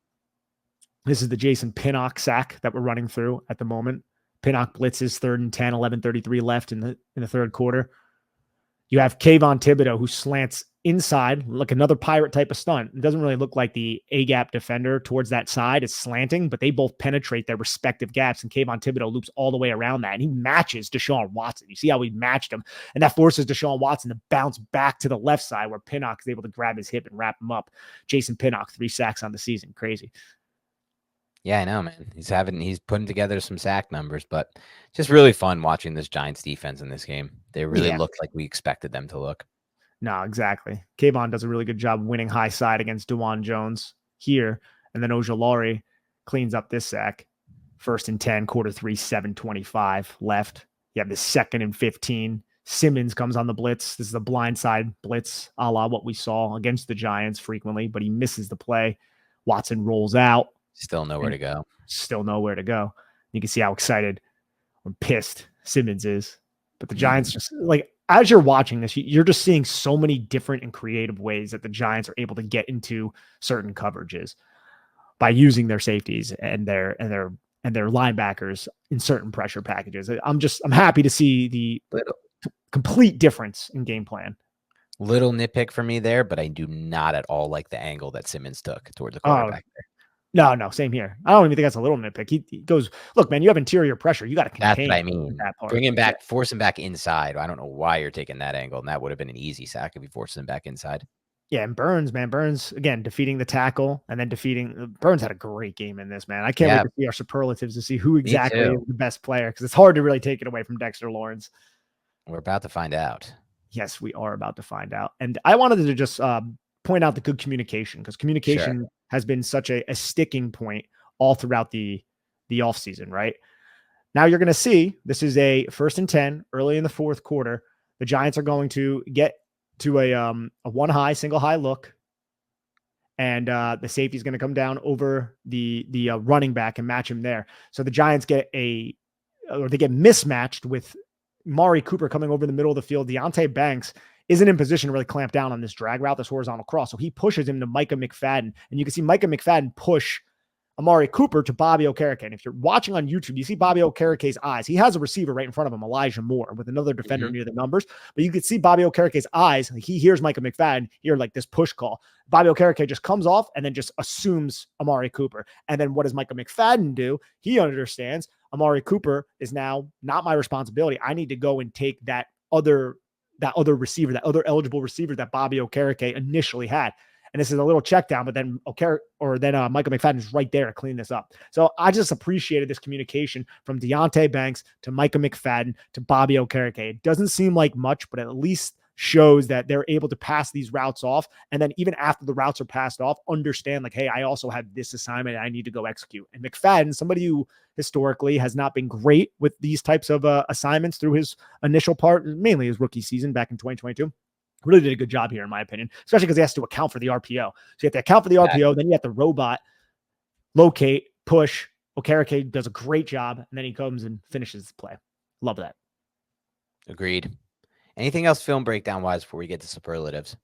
This is the Jason Pinnock sack that we're running through at the moment. Pinnock blitzes 3rd and 10, 11:33 left in the third quarter. You have Kayvon Thibodeaux, who slants inside, like another pirate type of stunt. It doesn't really look like the A-gap defender towards that side is slanting, but they both penetrate their respective gaps, and Kayvon Thibodeaux loops all the way around that, and he matches Deshaun Watson. You see how he matched him, and that forces Deshaun Watson to bounce back to the left side where Pinnock is able to grab his hip and wrap him up. Jason Pinnock, 3 sacks on the season. Crazy. Yeah, I know, man. He's putting together some sack numbers, but just really fun watching this Giants defense in this game. They really looked like we expected them to look. No, exactly. Kayvon does a really good job winning high side against Dewan Jones here. And then Ojulari cleans up this sack. 1st and 10, quarter 3, 7:25 left. You have the 2nd and 15. Simmons comes on the blitz. This is a blindside blitz, a la what we saw against the Giants frequently, but he misses the play. Watson rolls out. Still nowhere to go. Still nowhere to go. You can see how excited or pissed Simmons is. But the Giants just, like, as you're watching this, you're just seeing so many different and creative ways that the Giants are able to get into certain coverages by using their safeties and their linebackers in certain pressure packages. I'm happy to see the complete difference in game plan. Little nitpick for me there, but I do not at all like the angle that Simmons took towards the quarterback there. No, same here. I don't even think that's a little nitpick. He goes, look, man, you have interior pressure. You got to contain. That's what I mean. That part. Bring him back, force him back inside. I don't know why you're taking that angle, and that would have been an easy sack if you forced him back inside. Yeah, and Burns, again, defeating the tackle and then Burns had a great game in this, man. I can't wait to see our superlatives to see who exactly is the best player, because it's hard to really take it away from Dexter Lawrence. We're about to find out. Yes, we are about to find out. And I wanted to just point out the good communication, because communication has been such a sticking point all throughout the offseason, right? Now you're going to see this is a 1st and 10 early in the fourth quarter. The Giants are going to get to a one high, single high look. And the safety is going to come down over the running back and match him there. So the Giants get mismatched with Mari Cooper coming over the middle of the field. Deontay Banks isn't in position to really clamp down on this drag route, this horizontal cross. So he pushes him to Micah McFadden. And you can see Micah McFadden push Amari Cooper to Bobby Okereke. And if you're watching on YouTube, you see Bobby Okereke's eyes. He has a receiver right in front of him, Elijah Moore, with another defender near the numbers. But you can see Bobby Okereke's eyes. Like, he hears Micah McFadden hear like this push call. Bobby Okereke just comes off and then just assumes Amari Cooper. And then what does Micah McFadden do? He understands Amari Cooper is now not my responsibility. I need to go and take that other receiver, that other eligible receiver that Bobby Okereke initially had. And this is a little check down, but then Micah McFadden is right there to clean this up. So I just appreciated this communication from Deontay Banks to Micah McFadden to Bobby Okereke. It doesn't seem like much, but at least shows that they're able to pass these routes off. And then even after the routes are passed off, understand like, hey, I also have this assignment I need to go execute. And McFadden, somebody who historically has not been great with these types of assignments through his initial part, mainly his rookie season back in 2022, really did a good job here, in my opinion, especially because he has to account for the RPO. So you have to account for the RPO, then you have to robot, locate, push, Okereke does a great job, and then he comes and finishes the play. Love that. Agreed. Anything else film breakdown wise before we get to superlatives?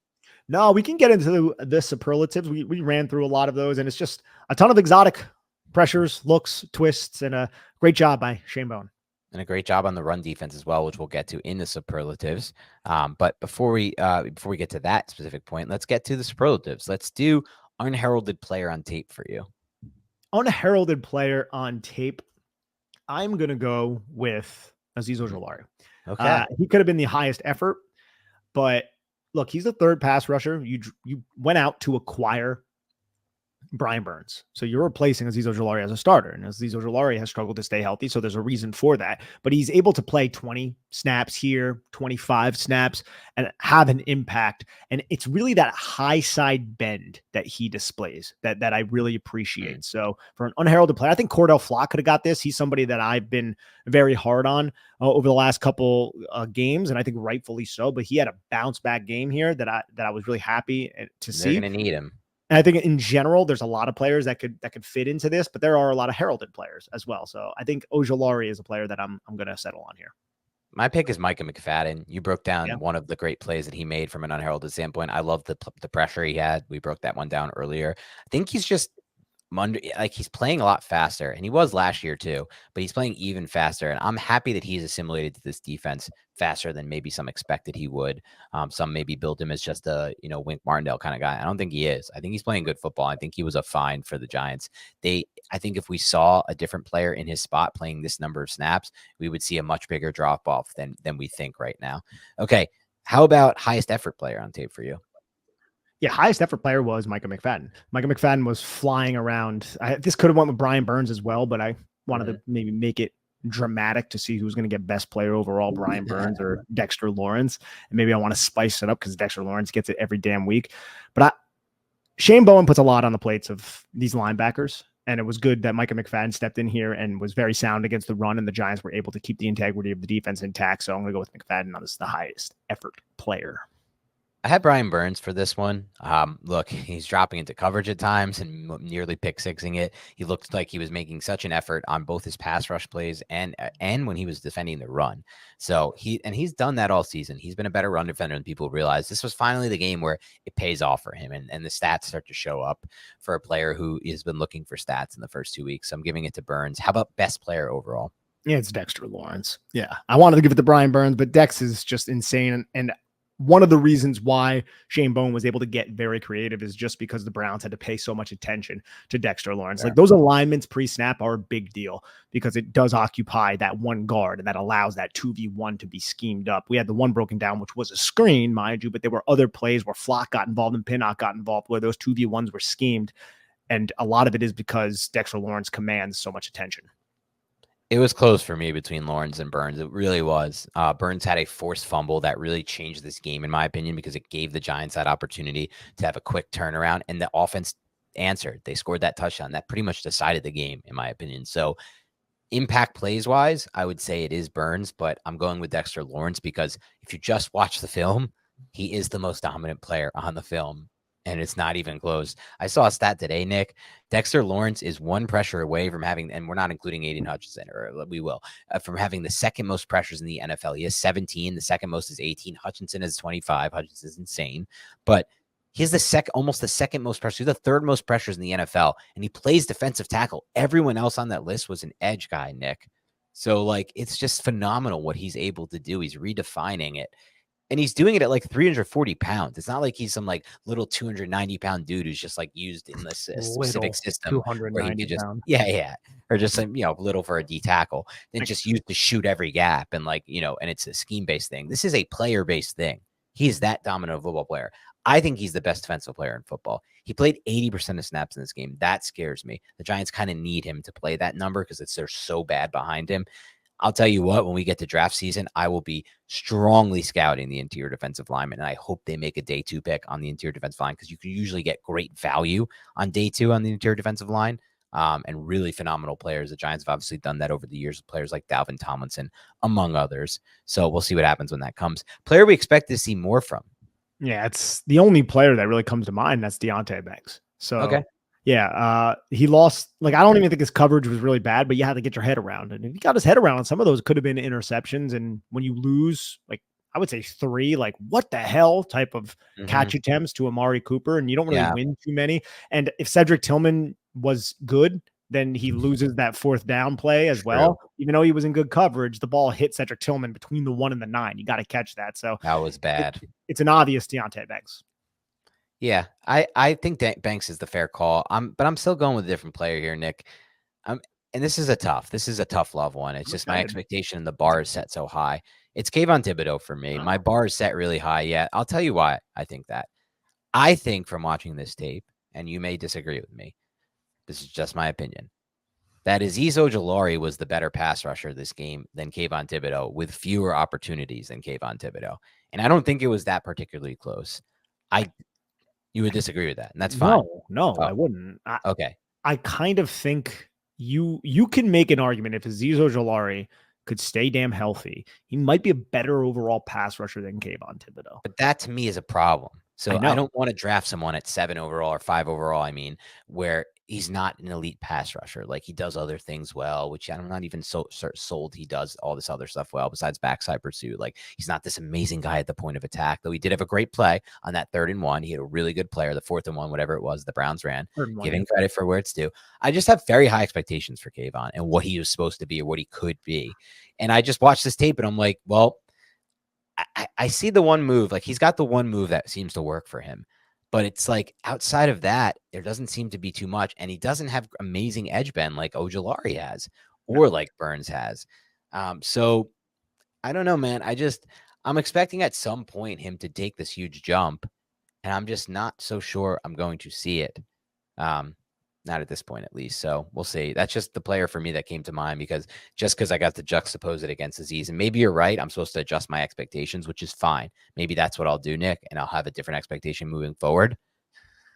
No, we can get into the superlatives. We ran through a lot of those, and it's just a ton of exotic pressures, looks, twists, and a great job by Shane Bowen. And a great job on the run defense as well, which we'll get to in the superlatives. But before we get to that specific point, let's get to the superlatives. Let's do unheralded player on tape for you. Unheralded player on tape. I'm going to go with Azeez Ojulari. Okay. He could have been the highest effort, but look, he's the third pass rusher. You went out to acquire Brian Burns. So you're replacing Azeez Ojulari as a starter, and Azeez Ojulari has struggled to stay healthy. So there's a reason for that, but he's able to play 20 snaps here, 25 snaps, and have an impact. And it's really that high side bend that he displays that I really appreciate. So for an unheralded player, I think Cordell Flock could have got this. He's somebody that I've been very hard on over the last couple games, and I think rightfully so, but he had a bounce back game here that I was really happy to see. They're going to need him. And I think in general, there's a lot of players that could fit into this, but there are a lot of heralded players as well. So I think Ojulari is a player that I'm going to settle on here. My pick is Micah McFadden. You broke down one of the great plays that he made from an unheralded standpoint. I love the pressure he had. We broke that one down earlier. I think he's just he's playing a lot faster, and he was last year too, but he's playing even faster. And I'm happy that he's assimilated to this defense faster than maybe some expected he would. Some maybe build him as just a, Wink Martindale kind of guy. I don't think he is. I think he's playing good football. I think he was a find for the Giants. I think if we saw a different player in his spot playing this number of snaps, we would see a much bigger drop off than we think right now. Okay. How about highest effort player on tape for you? Yeah, highest effort player was Micah McFadden. Micah McFadden was flying around. This could have went with Brian Burns as well, but I wanted to maybe make it dramatic to see who's going to get best player overall, Brian Burns or Dexter Lawrence. And maybe I want to spice it up because Dexter Lawrence gets it every damn week. But Shane Bowen puts a lot on the plates of these linebackers. And it was good that Micah McFadden stepped in here and was very sound against the run, and the Giants were able to keep the integrity of the defense intact. So I'm going to go with McFadden on this, the highest effort player. I had Brian Burns for this one. Look, he's dropping into coverage at times and nearly pick sixing it. He looked like he was making such an effort on both his pass rush plays and when he was defending the run. So he's done that all season. He's been a better run defender than people realize. This was finally the game where it pays off for him, and the stats start to show up for a player who has been looking for stats in the first 2 weeks. So I'm giving it to Burns. How about best player overall? Yeah, it's Dexter Lawrence. Yeah, I wanted to give it to Brian Burns, but Dex is just insane. And one of the reasons why Shane Bowen was able to get very creative is just because the Browns had to pay so much attention to Dexter Lawrence. Yeah. Like those alignments pre-snap are a big deal because it does occupy that one guard, and that allows that 2v1 to be schemed up. We had the one broken down, which was a screen, mind you, but there were other plays where Flock got involved and Pinnock got involved where those 2v1s were schemed. And a lot of it is because Dexter Lawrence commands so much attention. It was close for me between Lawrence and Burns. It really was. Burns had a forced fumble that really changed this game, in my opinion, because it gave the Giants that opportunity to have a quick turnaround, and the offense answered. They scored that touchdown. That pretty much decided the game, in my opinion. So impact plays-wise, I would say it is Burns, but I'm going with Dexter Lawrence because if you just watch the film, he is the most dominant player on the film. And it's not even close. I saw a stat today, Nick. Dexter Lawrence is one pressure away from having, and we're not including Aiden Hutchinson, or we will, from having the second most pressures in the NFL. He has 17. The second most is 18. Hutchinson is 25. Hutchinson is insane. But he's almost the second most pressures. He's the third most pressures in the NFL, and he plays defensive tackle. Everyone else on that list was an edge guy, Nick. So, it's just phenomenal what he's able to do. He's redefining it. And he's doing it at 340 pounds. It's not like he's some little 290-pound dude who's just used in this specific system. 290 pounds. Yeah. Or just little for a D tackle. Then just used to shoot every gap and and it's a scheme-based thing. This is a player-based thing. He's that dominant football player. I think he's the best defensive player in football. He played 80% of snaps in this game. That scares me. The Giants kind of need him to play that number because they're so bad behind him. I'll tell you what, when we get to draft season, I will be strongly scouting the interior defensive lineman, and I hope they make a day 2 pick on the interior defensive line because you can usually get great value on day 2 on the interior defensive line and really phenomenal players. The Giants have obviously done that over the years with players like Dalvin Tomlinson, among others. So we'll see what happens when that comes. Player we expect to see more from. Yeah, it's the only player that really comes to mind. That's Deonte Banks. So okay. Yeah, he lost. Like, I don't even think his coverage was really bad, but you had to get your head around it. And if he got his head around, some of those could have been interceptions. And when you lose, like, I would say 3, like, what the hell type of catch attempts to Amari Cooper, and you don't really win too many. And if Cedric Tillman was good, then he loses that 4th down play as well. Even though he was in good coverage, the ball hit Cedric Tillman between the 1 and the 9. You got to catch that. So that was bad. It's an obvious Deontay Banks. Yeah, I think Banks is the fair call. But I'm still going with a different player here, Nick. And this is a tough love one. It's just my expectation and the bar is set so high. It's Kayvon Thibodeaux for me. My bar is set really high. Yeah, I'll tell you why I think that. I think from watching this tape, and you may disagree with me, this is just my opinion, that Azeez Ojulari was the better pass rusher this game than Kayvon Thibodeaux, with fewer opportunities than Kayvon Thibodeaux. And I don't think it was that particularly close. You would disagree with that, and that's fine. No, I wouldn't. Okay. I kind of think you can make an argument if Azeez Ojulari could stay damn healthy, he might be a better overall pass rusher than Kayvon Thibodeaux. But that to me is a problem. So I don't want to draft someone at 7 overall or 5 overall. I mean, where he's not an elite pass rusher. Like, he does other things well, which I'm not even sold he does all this other stuff well besides backside pursuit. Like, he's not this amazing guy at the point of attack, though he did have a great play on that 3rd and 1. He had a really good player, the 4th and 1, whatever it was, the Browns ran, giving credit for where it's due. I just have very high expectations for Kayvon and what he was supposed to be or what he could be. And I just watched this tape and I'm like, well, I see the one move, like he's got the one move that seems to work for him, but it's like outside of that, there doesn't seem to be too much. And he doesn't have amazing edge bend like Ojulari has, or like Burns has. So I don't know, man. I'm expecting at some point him to take this huge jump, and I'm just not so sure I'm going to see it. Not at this point, at least. So we'll see. That's just the player for me that came to mind because I got to juxtapose it against Azeez. And maybe you're right. I'm supposed to adjust my expectations, which is fine. Maybe that's what I'll do, Nick, and I'll have a different expectation moving forward.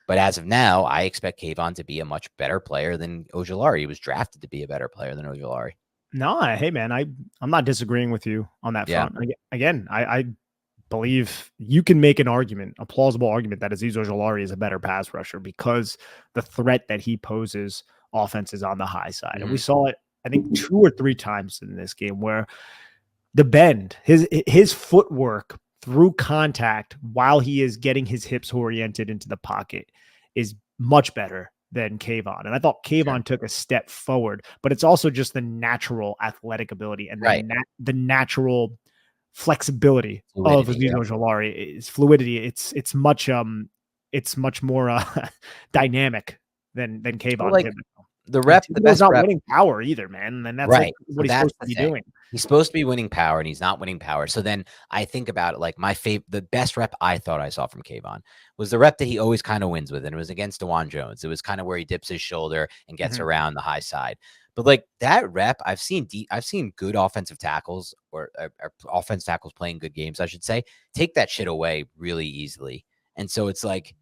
But as of now, I expect Kayvon to be a much better player than Ojulari. He was drafted to be a better player than Ojulari. No, hey, man, I'm not disagreeing with you on that front. Again, I believe you can make an argument, a plausible argument, that Azeez Ojulari is a better pass rusher because the threat that he poses offenses on the high side. And we saw it, I think, 2 or 3 times in this game where the bend, his footwork through contact while he is getting his hips oriented into the pocket is much better than Kayvon. And I thought Kayvon took a step forward, but it's also just the natural athletic ability and the natural fluidity of Azeez Ojulari is fluidity. It's much more dynamic than Kayvon. Like the best not rep, winning power either, man. And that's right. What he's supposed to be doing. He's supposed to be winning power, and he's not winning power. So then I think about it like the best rep I thought I saw from Kayvon was the rep that he always kind of wins with, and it was against DeJuan Jones. It was kind of where he dips his shoulder and gets around the high side. But like that rep, I've seen good offensive tackles or offensive tackles playing good games, I should say, take that shit away really easily. And so it's like,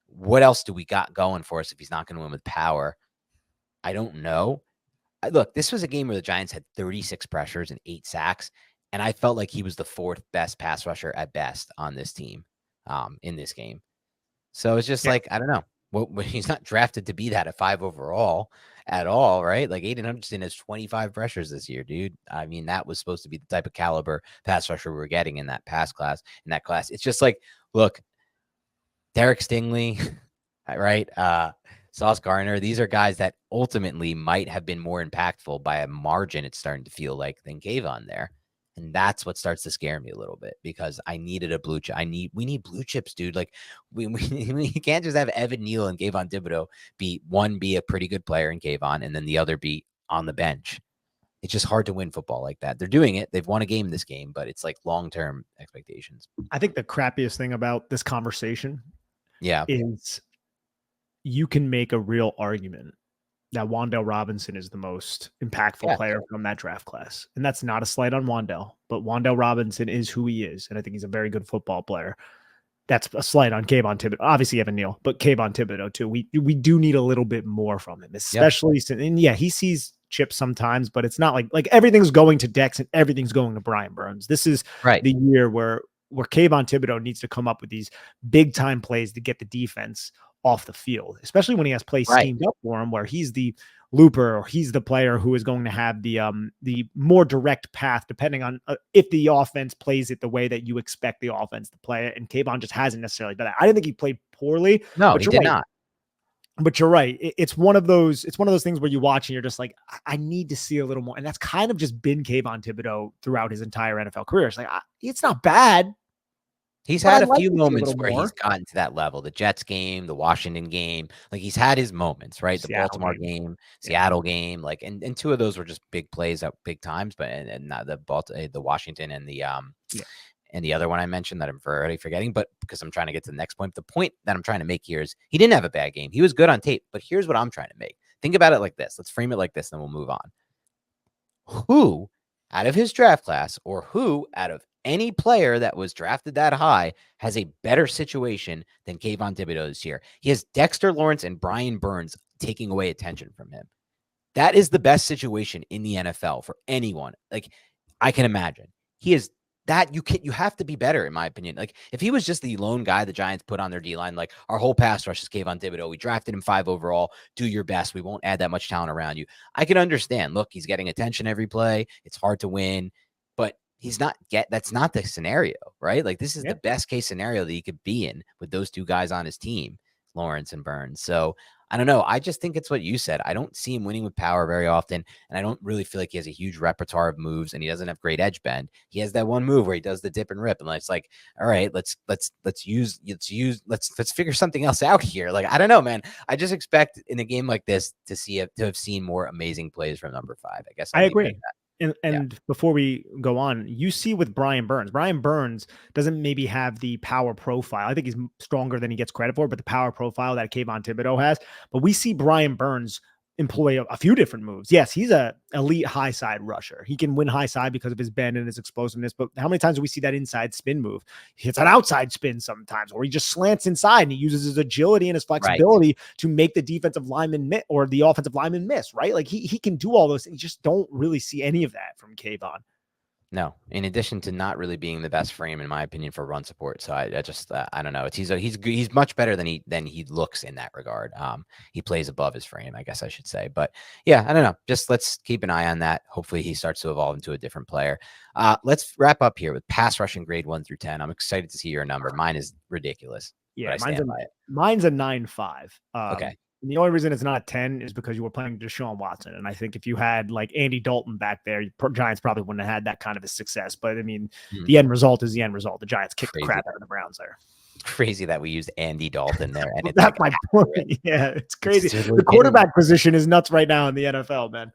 what else do we got going for us if he's not going to win with power? I don't know. Look, this was a game where the Giants had 36 pressures and 8 sacks, and I felt like he was the 4th best pass rusher at best on this team in this game. So it's just like, I don't know. Well, he's not drafted to be that at 5 overall at all, right? Like Aiden Hutchinson has 25 pressures this year, dude. I mean, that was supposed to be the type of caliber pass rusher we were getting in that class. It's just like, look, Derek Stingley, right? Sauce Gardner, these are guys that ultimately might have been more impactful by a margin, it's starting to feel like, than Kayvon there. And that's what starts to scare me a little bit because I needed a blue chip. We need blue chips, dude. Like we can't just have Evan Neal and Kayvon Thibodeaux be a pretty good player in Kayvon and then the other be on the bench. It's just hard to win football like that. They're doing it. They've won a game this game, but it's like long-term expectations. I think the crappiest thing about this conversation is you can make a real argument that Wan'Dale Robinson is the most impactful player from that draft class. And that's not a slight on Wan'Dale, but Wan'Dale Robinson is who he is. And I think he's a very good football player. That's a slight on Kayvon Thibodeaux. Obviously Evan Neal, but Kayvon Thibodeaux too. We do need a little bit more from him, especially since, and he sees chips sometimes, but it's not like everything's going to Dex and everything's going to Brian Burns. This is the year where Kayvon Thibodeaux needs to come up with these big time plays to get the defense off the field, especially when he has plays Right. schemed up for him where he's the looper or he's the player who is going to have the more direct path depending on if the offense plays it the way that you expect the offense to play it. And Kayvon just hasn't necessarily done that. I didn't think he played poorly. No, but he you're did right. not. But you're right. It's one of those things where you watch and you're just like, I need to see a little more. And that's kind of just been Kayvon Thibodeaux throughout his entire NFL career. It's like, it's not bad. He's But had I'd a like few to see a moments little where more. he's gotten to that level. The Jets game, the Washington game, like he's had his moments, right? The Seattle Baltimore game, Seattle game, like, and two of those were just big plays at big times, but and not the Washington and the and the other one I mentioned that I'm already forgetting, but because I'm trying to get to the next point. The point that I'm trying to make here is he didn't have a bad game. He was good on tape, but here's what I'm trying to make. Think about it like this. Let's frame it like this, then we'll move on. Who out of his draft class or who out of any player that was drafted that high has a better situation than Kayvon Thibodeaux this year? He has Dexter Lawrence and Brian Burns taking away attention from him. That is the best situation in the NFL for anyone. Like I can imagine. He is that you have to be better, in my opinion. Like if he was just the lone guy the Giants put on their D-line, like our whole pass rush is Kayvon Thibodeaux. We drafted him 5 overall. Do your best. We won't add that much talent around you. I can understand. Look, he's getting attention every play. It's hard to win, but that's not the scenario, right? Like this is the best case scenario that he could be in with those two guys on his team, Lawrence and Burns. So I don't know. I just think it's what you said. I don't see him winning with power very often, and I don't really feel like he has a huge repertoire of moves, and he doesn't have great edge bend. He has that one move where he does the dip and rip, and it's like, all right, let's figure something else out here. Like I don't know, man. I just expect in a game like this to have seen more amazing plays from number 5. I guess I agree. And before we go on, you see with Brian Burns doesn't maybe have the power profile. I think he's stronger than he gets credit for, but the power profile that Kayvon Thibodeaux has. But we see Brian Burns employ a few different moves. Yes, he's a elite high side rusher. He can win high side because of his bend and his explosiveness. But how many times do we see that inside spin move? He hits an outside spin sometimes, or he just slants inside and he uses his agility and his flexibility to make the defensive lineman miss or the offensive lineman miss, right? Like he can do all those things. You just don't really see any of that from Kayvon. No, in addition to not really being the best frame, in my opinion, for run support. So I just, I don't know. He's much better than he looks in that regard. He plays above his frame, I guess I should say. But yeah, I don't know. Just let's keep an eye on that. Hopefully he starts to evolve into a different player. Let's wrap up here with pass rushing grade 1 through 10. I'm excited to see your number. Mine is ridiculous. Yeah, mine's a 9.5. Okay. And the only reason it's not a 10 is because you were playing Deshaun Watson. And I think if you had like Andy Dalton back there, Giants probably wouldn't have had that kind of a success. But I mean, the end result is the end result. The Giants kicked the crap out of the Browns there. Crazy that we used Andy Dalton there. And that's my point. Yeah, it's crazy. The quarterback position is nuts right now in the NFL, man.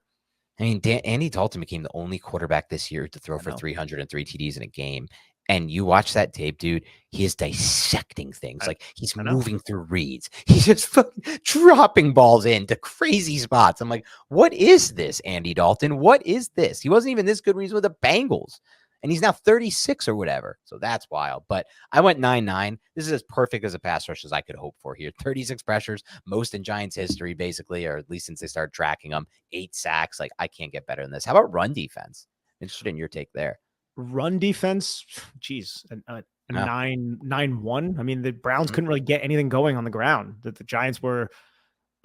I mean, Andy Dalton became the only quarterback this year to throw for 303 TDs in a game. And you watch that tape, dude, he is dissecting things. Like he's moving through reads. He's just fucking dropping balls into crazy spots. I'm like, what is this, Andy Dalton? What is this? He wasn't even this good when he was with the Bengals. And he's now 36 or whatever. So that's wild. But I went 9-9. This is as perfect as a pass rush as I could hope for here. 36 pressures, most in Giants history, basically, or at least since they started tracking them. 8 sacks. Like, I can't get better than this. How about run defense? Interested in your take there. Run defense, geez, a 9-1. I mean, the Browns couldn't really get anything going on the ground. That the Giants were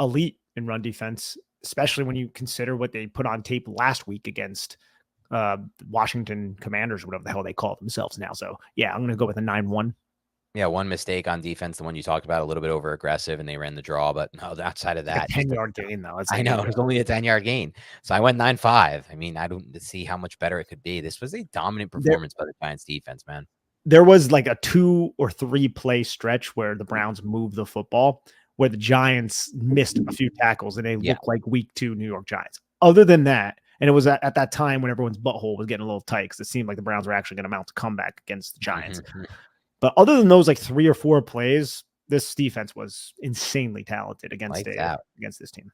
elite in run defense, especially when you consider what they put on tape last week against Washington Commanders, whatever the hell they call themselves now. So yeah, I'm going to go with a 9-1. Yeah, one mistake on defense, the one you talked about, a little bit over aggressive, and they ran the draw. But no, outside of that, 10-yard gain though. I know it was only a 10-yard gain, so I went 9-5. I mean, I don't see how much better it could be. This was a dominant performance by the Giants defense, man. There was like a 2 or 3 play stretch where the Browns moved the football, where the Giants missed a few tackles, and they looked like week 2 New York Giants. Other than that, and it was at that time when everyone's butthole was getting a little tight because it seemed like the Browns were actually going to mount a comeback against the Giants. But other than those like 3 or 4 plays, this defense was insanely talented against this team.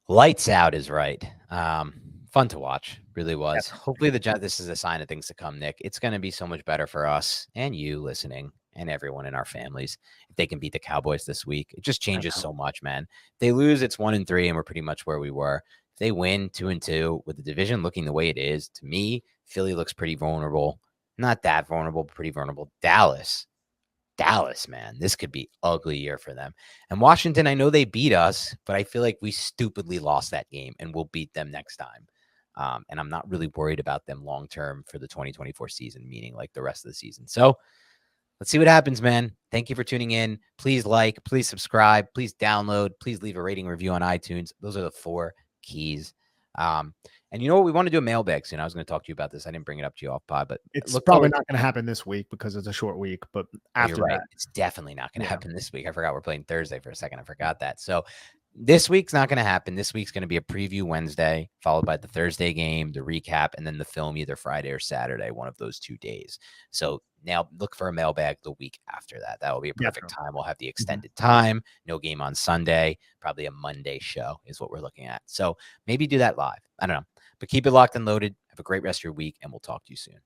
Lights out is right. Fun to watch, really was. Hopefully this is a sign of things to come, Nick. It's going to be so much better for us and you listening and everyone in our families if they can beat the Cowboys this week. It just changes so much, man. If they lose, it's 1-3, and we're pretty much where we were. If they win 2-2 with the division looking the way it is, to me, Philly looks pretty vulnerable. Not that vulnerable, but pretty vulnerable. Dallas, Dallas, man, this could be ugly year for them. And Washington, I know they beat us, but I feel like we stupidly lost that game and we'll beat them next time. And I'm not really worried about them long-term for the 2024 season, meaning like the rest of the season. So let's see what happens, man. Thank you for tuning in. Please like, please subscribe, please download, please leave a rating review on iTunes. Those are the 4 keys. And you know what? We want to do a mailbag soon. I was going to talk to you about this. I didn't bring it up to you off pod, but it's probably not going to happen this week because it's a short week. But after you're right. that, It's definitely not going to happen this week. I forgot we're playing Thursday for a second. I forgot that. So this week's not going to happen. This week's going to be a preview Wednesday, followed by the Thursday game, the recap, and then the film either Friday or Saturday, one of those 2 days. So now look for a mailbag the week after that. That will be a perfect time. We'll have the extended time, no game on Sunday, probably a Monday show is what we're looking at. So maybe do that live. I don't know, but keep it locked and loaded. Have a great rest of your week, and we'll talk to you soon.